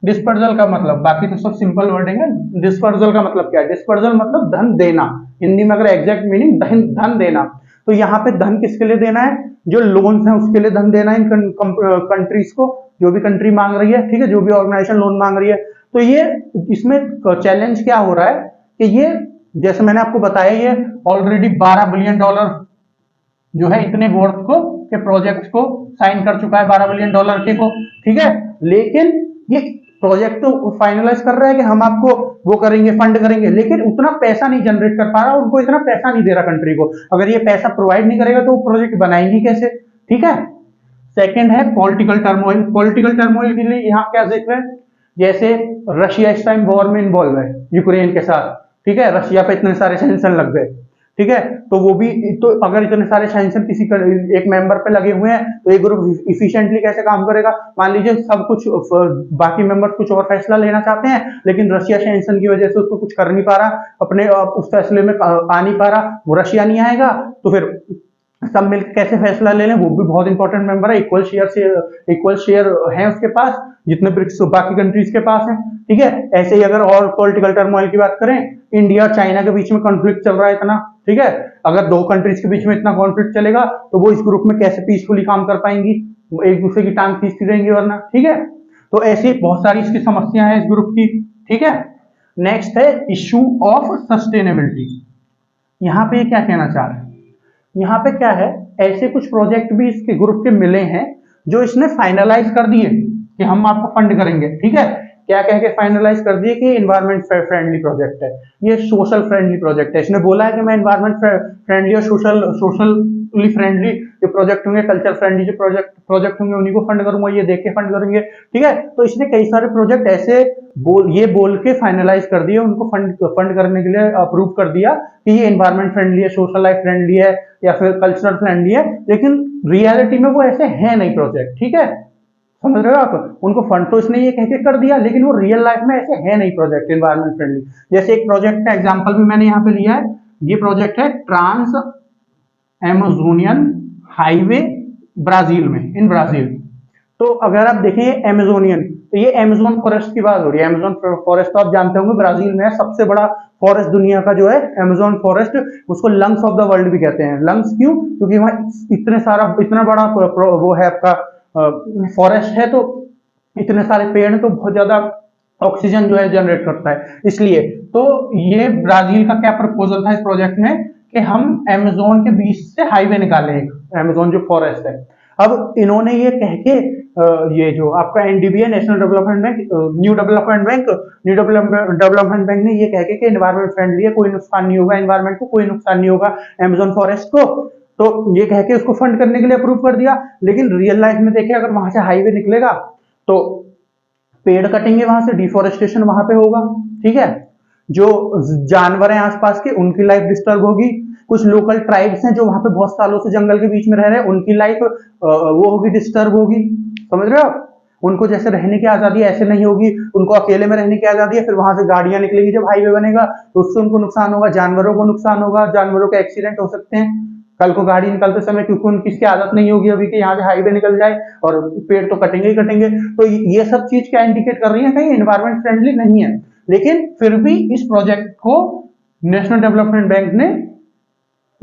डिस्पर्सल का मतलब, बाकी तो सब सिंपल वर्डिंग है। डिस्पर्सल का मतलब क्या है, डिस्पर्सल मतलब धन देना, हिंदी में अगर एग्जैक्ट मीनिंग धन देना। तो यहाँ पे धन किसके लिए देना है, जो लोन्स हैं उसके लिए धन देना है इन कंट्रीज को, जो भी कंट्री मांग रही है। ठीक है, जो भी ऑर्गेनाइजेशन लोन मांग रही है। तो ये इसमें चैलेंज क्या हो रहा है कि ये, जैसे मैंने आपको बताया, ये ऑलरेडी $12 बिलियन जो है इतने वर्थ को के प्रोजेक्ट को साइन कर चुका है, $12 बिलियन के को। ठीक है, लेकिन ये प्रोजेक्ट तो फाइनलाइज कर रहा है कि हम आपको वो करेंगे, फंड करेंगे, लेकिन उतना पैसा नहीं जनरेट कर पा रहा, उनको इतना पैसा नहीं दे रहा कंट्री को। अगर ये पैसा प्रोवाइड नहीं करेगा तो वो प्रोजेक्ट बनाएंगी कैसे। ठीक है, सेकंड है पॉलिटिकल टर्मोइल। पॉलिटिकल टर्मोइल के लिए यहाँ क्या जिक्र है, जैसे रशिया इस टाइम वॉर में इन्वॉल्व है यूक्रेन के साथ। ठीक है, रशिया पे इतने सारे सैंक्शन लग गए। ठीक है, तो वो भी, तो अगर इतने सारे सैंक्शन किसी एक मेंबर पे लगे हुए हैं, तो ये ग्रुप इफिशिएंटली कैसे काम करेगा। मान लीजिए सब कुछ, बाकी मेंबर्स कुछ और फैसला लेना चाहते हैं, लेकिन रशिया सैंक्शन की वजह से उसको कुछ कर नहीं पा रहा, अपने उस फैसले में आ नहीं पा रहा, वो रशिया नहीं आएगा, तो फिर सब मिलकर कैसे फैसला ले लें। वो भी बहुत इंपॉर्टेंट मेंबर है, इक्वल शेयर है उसके पास जितने ब्रिक्स बाकी कंट्रीज के पास है। ठीक है, ऐसे ही अगर और पॉलिटिकल टर्मोइल की बात करें, इंडिया और चाइना के बीच में कॉन्फ्लिक्ट चल रहा है इतना। ठीक है, अगर 2 कंट्रीज के बीच में इतना कॉन्फ्लिक्ट चलेगा तो वो इस ग्रुप में कैसे पीसफुली काम कर पाएंगी, एक दूसरे की टांग खींचती रहेंगी वरना, ठीक है। तो ऐसी बहुत सारी इसकी समस्या है इस ग्रुप की, ठीक है। नेक्स्ट है इशू ऑफ सस्टेनेबिलिटी। यहाँ पे क्या कहना चाह रहे हैं, यहाँ पे क्या है, ऐसे कुछ प्रोजेक्ट भी इसके ग्रुप के मिले हैं जो इसने फाइनलाइज कर दिए कि हम आपको फंड करेंगे, ठीक है। क्या कह के फाइनलाइज कर दिए कि इन्वायरमेंट फ्रेंडली प्रोजेक्ट है, ये सोशल फ्रेंडली प्रोजेक्ट है। इसने बोला है कि मैं इन्वायरमेंट फ्रेंडली और सोशली फ्रेंडली जो प्रोजेक्ट होंगे, कल्चर फ्रेंडली जो प्रोजेक्ट होंगे उन्हीं को फंड करूंगा, ये देख के फंड करेंगे, ठीक है। तो इसने कई सारे प्रोजेक्ट ऐसे ये बोल के फाइनलाइज कर दिए, उनको फंड करने के लिए अप्रूव कर दिया कि ये इन्वायरमेंट फ्रेंडली है, सोशल लाइफ फ्रेंडली है या फिर कल्चरल फ्रेंडली है, लेकिन रियलिटी में वो ऐसे है नहीं प्रोजेक्ट, ठीक है। समझ रहे हो आप, उनको फंड तो इसने ये कह के कर दिया, लेकिन वो रियल लाइफ में ऐसे है नहीं प्रोजेक्ट इन्वायरमेंट फ्रेंडली। जैसे एक प्रोजेक्ट का एग्जांपल भी मैंने यहाँ पे लिया है, ये प्रोजेक्ट है ट्रांस एमेजोनियन हाईवे ब्राजील में, इन ब्राजील। तो अगर आप देखें एमेजोनियन, तो ये अमेज़न फॉरेस्ट की बात हो रही है। अमेज़न फॉरेस्ट तो आप जानते होंगे ब्राजील में सबसे बड़ा फॉरेस्ट दुनिया का जो है अमेज़न फॉरेस्ट, उसको लंग्स ऑफ द वर्ल्ड भी कहते हैं। लंग्स क्यों? क्योंकि वहाँ इतना बड़ा वो है आपका फॉरेस्ट है, तो इतने सारे पेड़ तो बहुत ज्यादा ऑक्सीजन जो है जनरेट करता है, इसलिए। तो ये ब्राजील का क्या प्रपोजल था इस प्रोजेक्ट में कि हम अमेज़न के बीच से हाईवे निकालें, अमेज़न जो फॉरेस्ट है। अब इन्होंने ये कह के ये जो आपका एनडीबी है, national development bank, new development bank ने ये कह के कि एनवायरमेंट फ्रेंडली है, कोई नुकसान नहीं होगा एनवायरमेंट को, कोई नुकसान नहीं होगा अमेज़न फॉरेस्ट को, तो ये कह के उसको फंड करने के लिए अप्रूव कर दिया। लेकिन रियल लाइफ में देखिए, अगर वहां से हाईवे निकलेगा तो पेड़ कटेंगे, वहां से डिफोरेस्टेशन वहां पे होगा, ठीक है। जो जानवर हैं आसपास के, उनकी लाइफ डिस्टर्ब होगी। कुछ लोकल ट्राइब्स हैं जो वहां पे बहुत सालों से जंगल के बीच में रह रहे हैं, उनकी लाइफ वो होगी, डिस्टर्ब होगी। समझ रहे हो आप? उनको जैसे रहने की आजादी ऐसे नहीं होगी, उनको अकेले में रहने की आजादी है। फिर वहां से गाड़ियां निकलेंगी, जब हाईवे बनेगा तो उससे उनको नुकसान होगा, जानवरों को नुकसान होगा, जानवरों के एक्सीडेंट हो सकते हैं कल को गाड़ी निकलते समय, क्योंकि उनकी इसकी आदत नहीं होगी अभी कि यहाँ से हाईवे निकल जाए, और पेड़ तो कटेंगे ही कटेंगे। तो ये सब चीज क्या इंडिकेट कर रही है, कहीं एनवायरमेंट फ्रेंडली नहीं है। लेकिन फिर भी इस प्रोजेक्ट को नेशनल डेवलपमेंट बैंक ने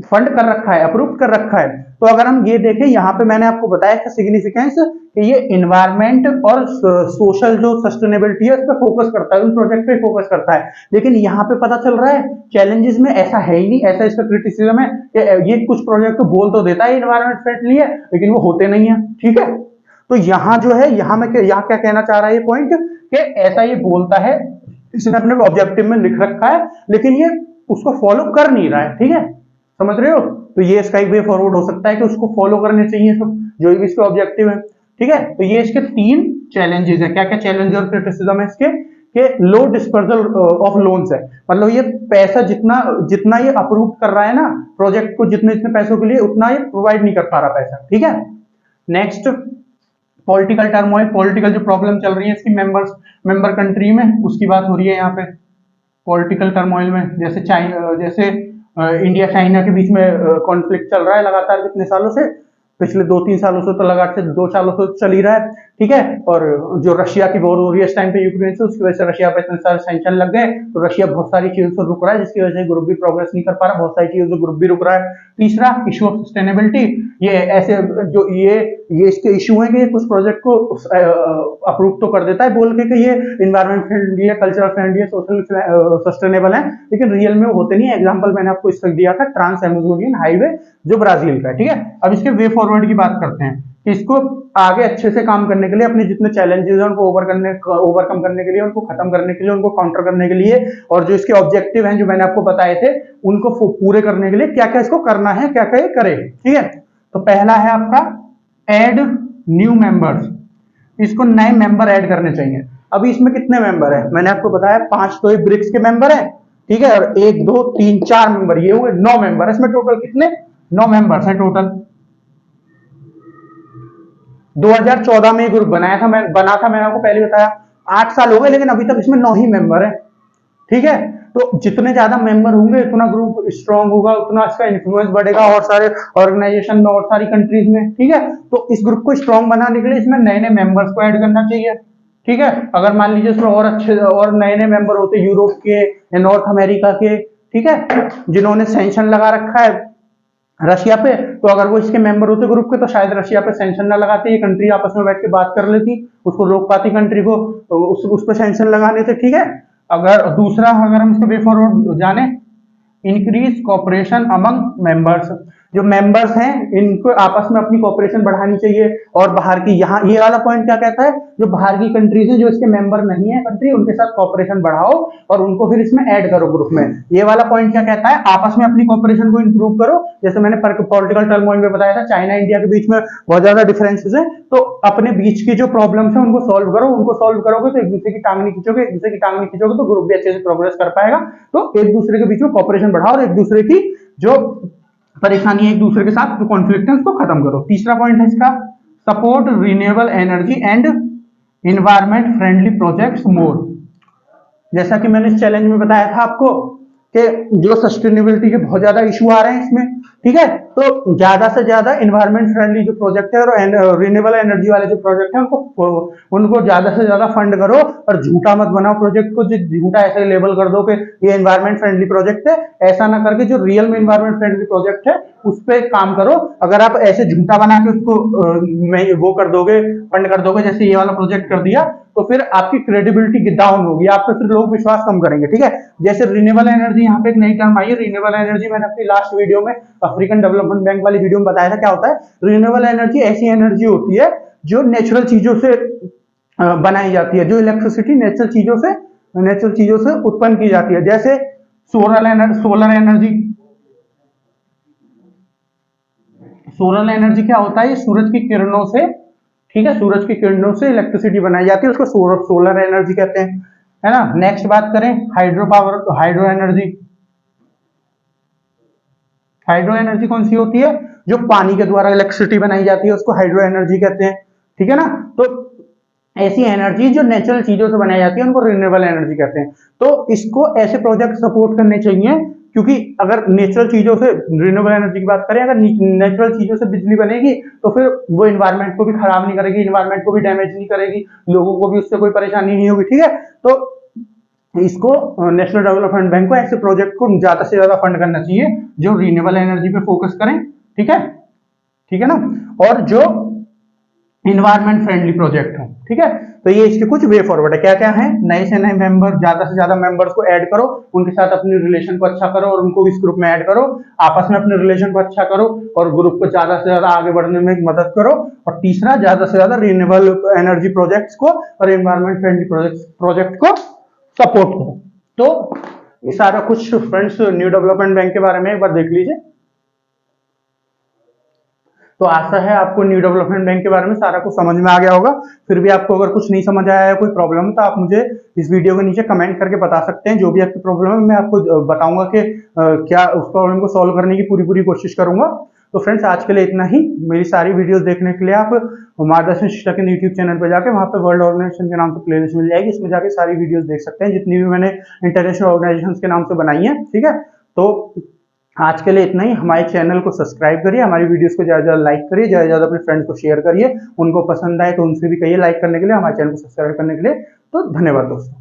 फंड कर रखा है, अप्रूव कर रखा है। तो अगर हम ये देखें, यहाँ पे मैंने आपको बताया इसका सिग्निफिकेंस कि ये इन्वायरमेंट और सोशल जो सस्टेनेबिलिटी है उस पर फोकस करता है, उन प्रोजेक्ट पे फोकस करता है। लेकिन यहाँ पे पता चल रहा है चैलेंजेस में ऐसा है ही नहीं। ऐसा इसका क्रिटिसिज्म है कि ये कुछ प्रोजेक्ट तो बोल तो देता है इन्वायरमेंट फ्रेंडली है, लेकिन वो होते नहीं है, ठीक है। तो यहाँ जो है, यहाँ क्या कहना चाह रहा है ये पॉइंट, कि ऐसा ये बोलता है, इसने अपने ऑब्जेक्टिव में लिख रखा है, लेकिन ये उसको फॉलो कर नहीं रहा है, ठीक है। समझ रहे हो? तो ये इसका एक वे फॉरवर्ड हो सकता है कि उसको फॉलो करने चाहिए सब जो भी इसके ऑब्जेक्टिव है, ठीक है। तो ये इसके 3 चैलेंजेस है। क्या क्या चैलेंज और क्रिटिसिज्म है इसके? कि लो डिस्पर्सल ऑफ लोन्स है, मतलब ये पैसा जितना ये अप्रूव कर रहा है ना प्रोजेक्ट को, जितने पैसों के लिए, उतना ये प्रोवाइड नहीं कर पा रहा पैसा, ठीक है। नेक्स्ट, पॉलिटिकल टर्मोइल, पॉलिटिकल जो प्रॉब्लम चल रही है इसकी मेंबर कंट्री में, उसकी बात हो रही है यहाँ पे पॉलिटिकल टर्मोइल में। जैसे इंडिया चाइना के बीच में कॉन्फ्लिक्ट चल रहा है लगातार कितने सालों से, पिछले 2-3 सालों से तो लगातार 2 सालों से चल ही रहा है, ठीक है। और जो रशिया की वॉर हो रही है इस टाइम पे यूक्रेन से, उसकी वजह से रशिया पे इतने सारे सैंक्शन लग गए, तो रशिया बहुत सारी चीजों से रुक रहा है, जिसकी वजह से ग्रुप भी प्रोग्रेस नहीं कर पा रहा, बहुत सारी चीजों से ग्रुप भी रुक रहा है। तीसरा, इशू ऑफ सस्टेनेबिलिटी। ये ऐसे जो ये इसके इशू है कि कुछ प्रोजेक्ट को अप्रूव तो कर देता है बोल के ये इन्वायरमेंट फ्रेंडली है, कल्चरल फ्रेंडली है, सोशल सस्टेनेबल है, लेकिन रियल में वो होते नहीं है। एग्जांपल मैंने आपको इसका दिया था, ट्रांस एमेजोनियन हाईवे जो ब्राजील का है, ठीक है। अब इसके वे फॉरवर्ड की बात करते हैं कि इसको आगे अच्छे से काम करने के लिए, अपने जितने चैलेंजेस हैं उनको ओवरकम करने के लिए, उनको खत्म करने के लिए, उनको काउंटर करने के लिए, और जो इसके ऑब्जेक्टिव हैं जो मैंने आपको बताए थे उनको पूरे करने के लिए क्या क्या इसको करना है, क्या क्या करे, ठीक है। तो पहला है आपका ऐड न्यू मेंबर्स, इसको नए मेंबर ऐड करने चाहिए। अभी इसमें कितने मेंबर है मैंने आपको बताया 5, तो ये ब्रिक्स के मेंबर है, ठीक है। और 1 2 3 4 मेंबर, ये हुए 9 मेंबर। इसमें टोटल कितने 9 मेंबर्स हैं टोटल। 2014 में ग्रुप बना था मैंने आपको पहले बताया। 8 साल हो गए, लेकिन अभी तक इसमें 9 ही मेंबर है, ठीक है। तो जितने ज्यादा मेंबर होंगे उतना ग्रुप स्ट्रांग होगा, उतना इसका इन्फ्लुएंस बढ़ेगा और सारे ऑर्गेनाइजेशन में और सारी कंट्रीज में, ठीक है। तो इस ग्रुप को स्ट्रांग बनाने के लिए इसमें नए नए मेंबर्स को ऐड करना चाहिए, ठीक है। अगर मान लीजिए इसमें और अच्छे और नए नए मेंबर होते यूरोप के या नॉर्थ अमेरिका के, ठीक है, जिन्होंने सैंक्शन लगा रखा है रशिया पे, तो अगर वो इसके मेंबर होते ग्रुप के तो शायद रशिया पे सैंक्शन ना लगाते, ये कंट्री आपस में बैठ के बात कर लेती, उसको रोक पाती कंट्री को, तो उस पर सैंक्शन लगाने थे, ठीक है। अगर दूसरा, अगर हम इसको वे फॉरवर्ड जाने, इंक्रीज कॉपरेशन अमंग मेंबर्स, जो मेंबर्स हैं इनको आपस में अपनी कॉपरेशन बढ़ानी चाहिए। और बाहर की, यहाँ ये वाला पॉइंट क्या कहता है, जो बाहर की कंट्रीज हैं जो इसके मेंबर नहीं है कंट्री, उनके साथ कॉपरेशन बढ़ाओ और उनको फिर इसमें ऐड करो ग्रुप में। ये वाला पॉइंट क्या कहता है, आपस में अपनी कॉपरेशन को इंप्रूव करो। जैसे मैंने पॉलिटिकल टर्मोइल में बताया था, चाइना इंडिया के बीच में बहुत ज्यादा डिफरेंसेस है, तो अपने बीच की जो प्रॉब्लम्स है उनको सॉल्व करो। उनको सॉल्व करोगे तो एक दूसरे की टांग नहीं खींचोगे, एक दूसरे की टांग नहीं खींचोगे तो ग्रुप भी अच्छे से प्रोग्रेस कर पाएगा। तो एक दूसरे के बीच में कॉपरेशन बढ़ाओ और एक दूसरे की जो परेशानी है एक दूसरे के साथ जो कॉन्फ्लिक्ट है उसको खत्म करो। तीसरा पॉइंट है इसका, support renewable energy and environment friendly projects more. जैसा कि मैंने इस चैलेंज में बताया था आपको कि जो सस्टेनेबिलिटी के बहुत ज्यादा इशू आ रहे हैं इसमें, ठीक है, तो ज्यादा से ज्यादा इन्वायरमेंट फ्रेंडली जो प्रोजेक्ट है और रिन्यूएबल एनर्जी वाले जो प्रोजेक्ट है उनको ज्यादा से ज्यादा फंड करो और झूठा मत बनाओ प्रोजेक्ट को, झूठा ऐसे लेबल कर दो कि ये इन्वायरमेंट फ्रेंडली प्रोजेक्ट है। ऐसा ना करके जो रियल में इन्वायरमेंट फ्रेंडली प्रोजेक्ट है उस पर काम करो। अगर आप ऐसे झूठा बना के उसको वो कर दोगे, फंड कर दोगे, जैसे ये वाला प्रोजेक्ट कर दिया, तो फिर आपकी क्रेडिबिलिटी डाउन होगी, आप पे फिर लोग विश्वास कम करेंगे, ठीक है। जैसे रिन्यूएबल एनर्जी, यहाँ पे एक नई टर्म आई है रिन्यूएबल एनर्जी। मैंने अपनी लास्ट वीडियो में अफ्रीकन डेवलपमेंट बैंक वाली वीडियो में बताया था क्या होता है। रिन्यूएबल एनर्जी ऐसी एनर्जी होती है जो नेचुरल चीजों से बनाई जाती है, जो इलेक्ट्रिसिटी नेचुरल चीजों से उत्पन्न की जाती है। जैसे सोलर एनर्जी, सोलर एनर्जी क्या होता है, सूरज की किरणों से, ठीक है, सूरज की किरणों से इलेक्ट्रिसिटी बनाई जाती है, उसको सोलर एनर्जी कहते हैं, है ना। नेक्स्ट बात करें हाइड्रो पावर, हाइड्रो एनर्जी कौन सी होती है, जो पानी के द्वारा इलेक्ट्रिसिटी बनाई जाती है, उसको हाइड्रो एनर्जी कहते हैं, ठीक है ना। तो ऐसी एनर्जी जो नेचुरल चीजों से बनाई जाती है उनको रिन्यूएबल एनर्जी कहते हैं। तो इसको ऐसे प्रोजेक्ट सपोर्ट करने चाहिए, क्योंकि अगर नेचुरल चीजों से, रिन्यूएबल एनर्जी की बात करें, अगर नेचुरल चीजों से बिजली बनेगी तो फिर वो इन्वायरमेंट को भी खराब नहीं करेगी, इन्वायरमेंट को भी डैमेज नहीं करेगी, लोगों को भी उससे कोई परेशानी नहीं होगी, ठीक है। तो इसको नेशनल डेवलपमेंट बैंक को ऐसे प्रोजेक्ट को ज्यादा से ज्यादा फंड करना चाहिए जो रिन्यूएबल एनर्जी पे फोकस करें, ठीक है ना, और जो इन्वायरमेंट फ्रेंडली प्रोजेक्ट हो, ठीक है। तो ये इसके कुछ वे फॉरवर्ड है, क्या क्या है, नए से नए मेंबर, ज्यादा से ज्यादा मेंबर्स को ऐड करो, उनके साथ अपने रिलेशन को अच्छा करो और उनको इस ग्रुप में ऐड करो, आपस में अपने रिलेशन को अच्छा करो और ग्रुप को ज्यादा से ज्यादा आगे बढ़ने में मदद करो। और तीसरा, ज्यादा से ज्यादा रिन्यूएबल एनर्जी प्रोजेक्ट्स को और एनवायरमेंट फ्रेंडली प्रोजेक्ट को सपोर्ट करो। तो ये सारा कुछ फ्रेंड्स न्यू डेवलपमेंट बैंक के बारे में एक बार देख लीजिए। तो आशा है आपको न्यू डेवलपमेंट बैंक के बारे में सारा कुछ समझ में आ गया होगा। फिर भी आपको अगर कुछ नहीं समझ आया है, कोई प्रॉब्लम है, तो आप मुझे इस वीडियो के नीचे कमेंट करके बता सकते हैं। जो भी आपकी प्रॉब्लम है मैं आपको बताऊंगा कि क्या उस प्रॉब्लम को सॉल्व करने की पूरी कोशिश करूंगा। तो फ्रेंड्स आज के लिए इतना ही। मेरी सारी वीडियोस देखने के लिए आप मार्गदर्शन शिक्षा केंद्र यूट्यूब चैनल पर जाके वहाँ पे वर्ल्ड ऑर्गेनाइजेशन के नाम से प्लेलिस्ट मिल जाएगी, इसमें जाके सारी वीडियोस देख सकते हैं जितनी भी मैंने इंटरनेशनल ऑर्गेनाइजेशन के नाम से बनाई है, ठीक है। तो आज के लिए इतना ही। हमारे चैनल को सब्सक्राइब करिए, हमारी वीडियोस को ज्यादा ज्यादा लाइक करिए, ज्यादा ज्यादा अपने फ्रेंड्स को शेयर करिए, उनको पसंद आए तो उनसे भी कहिए लाइक करने के लिए, हमारे चैनल को सब्सक्राइब करने के लिए। तो धन्यवाद दोस्तों।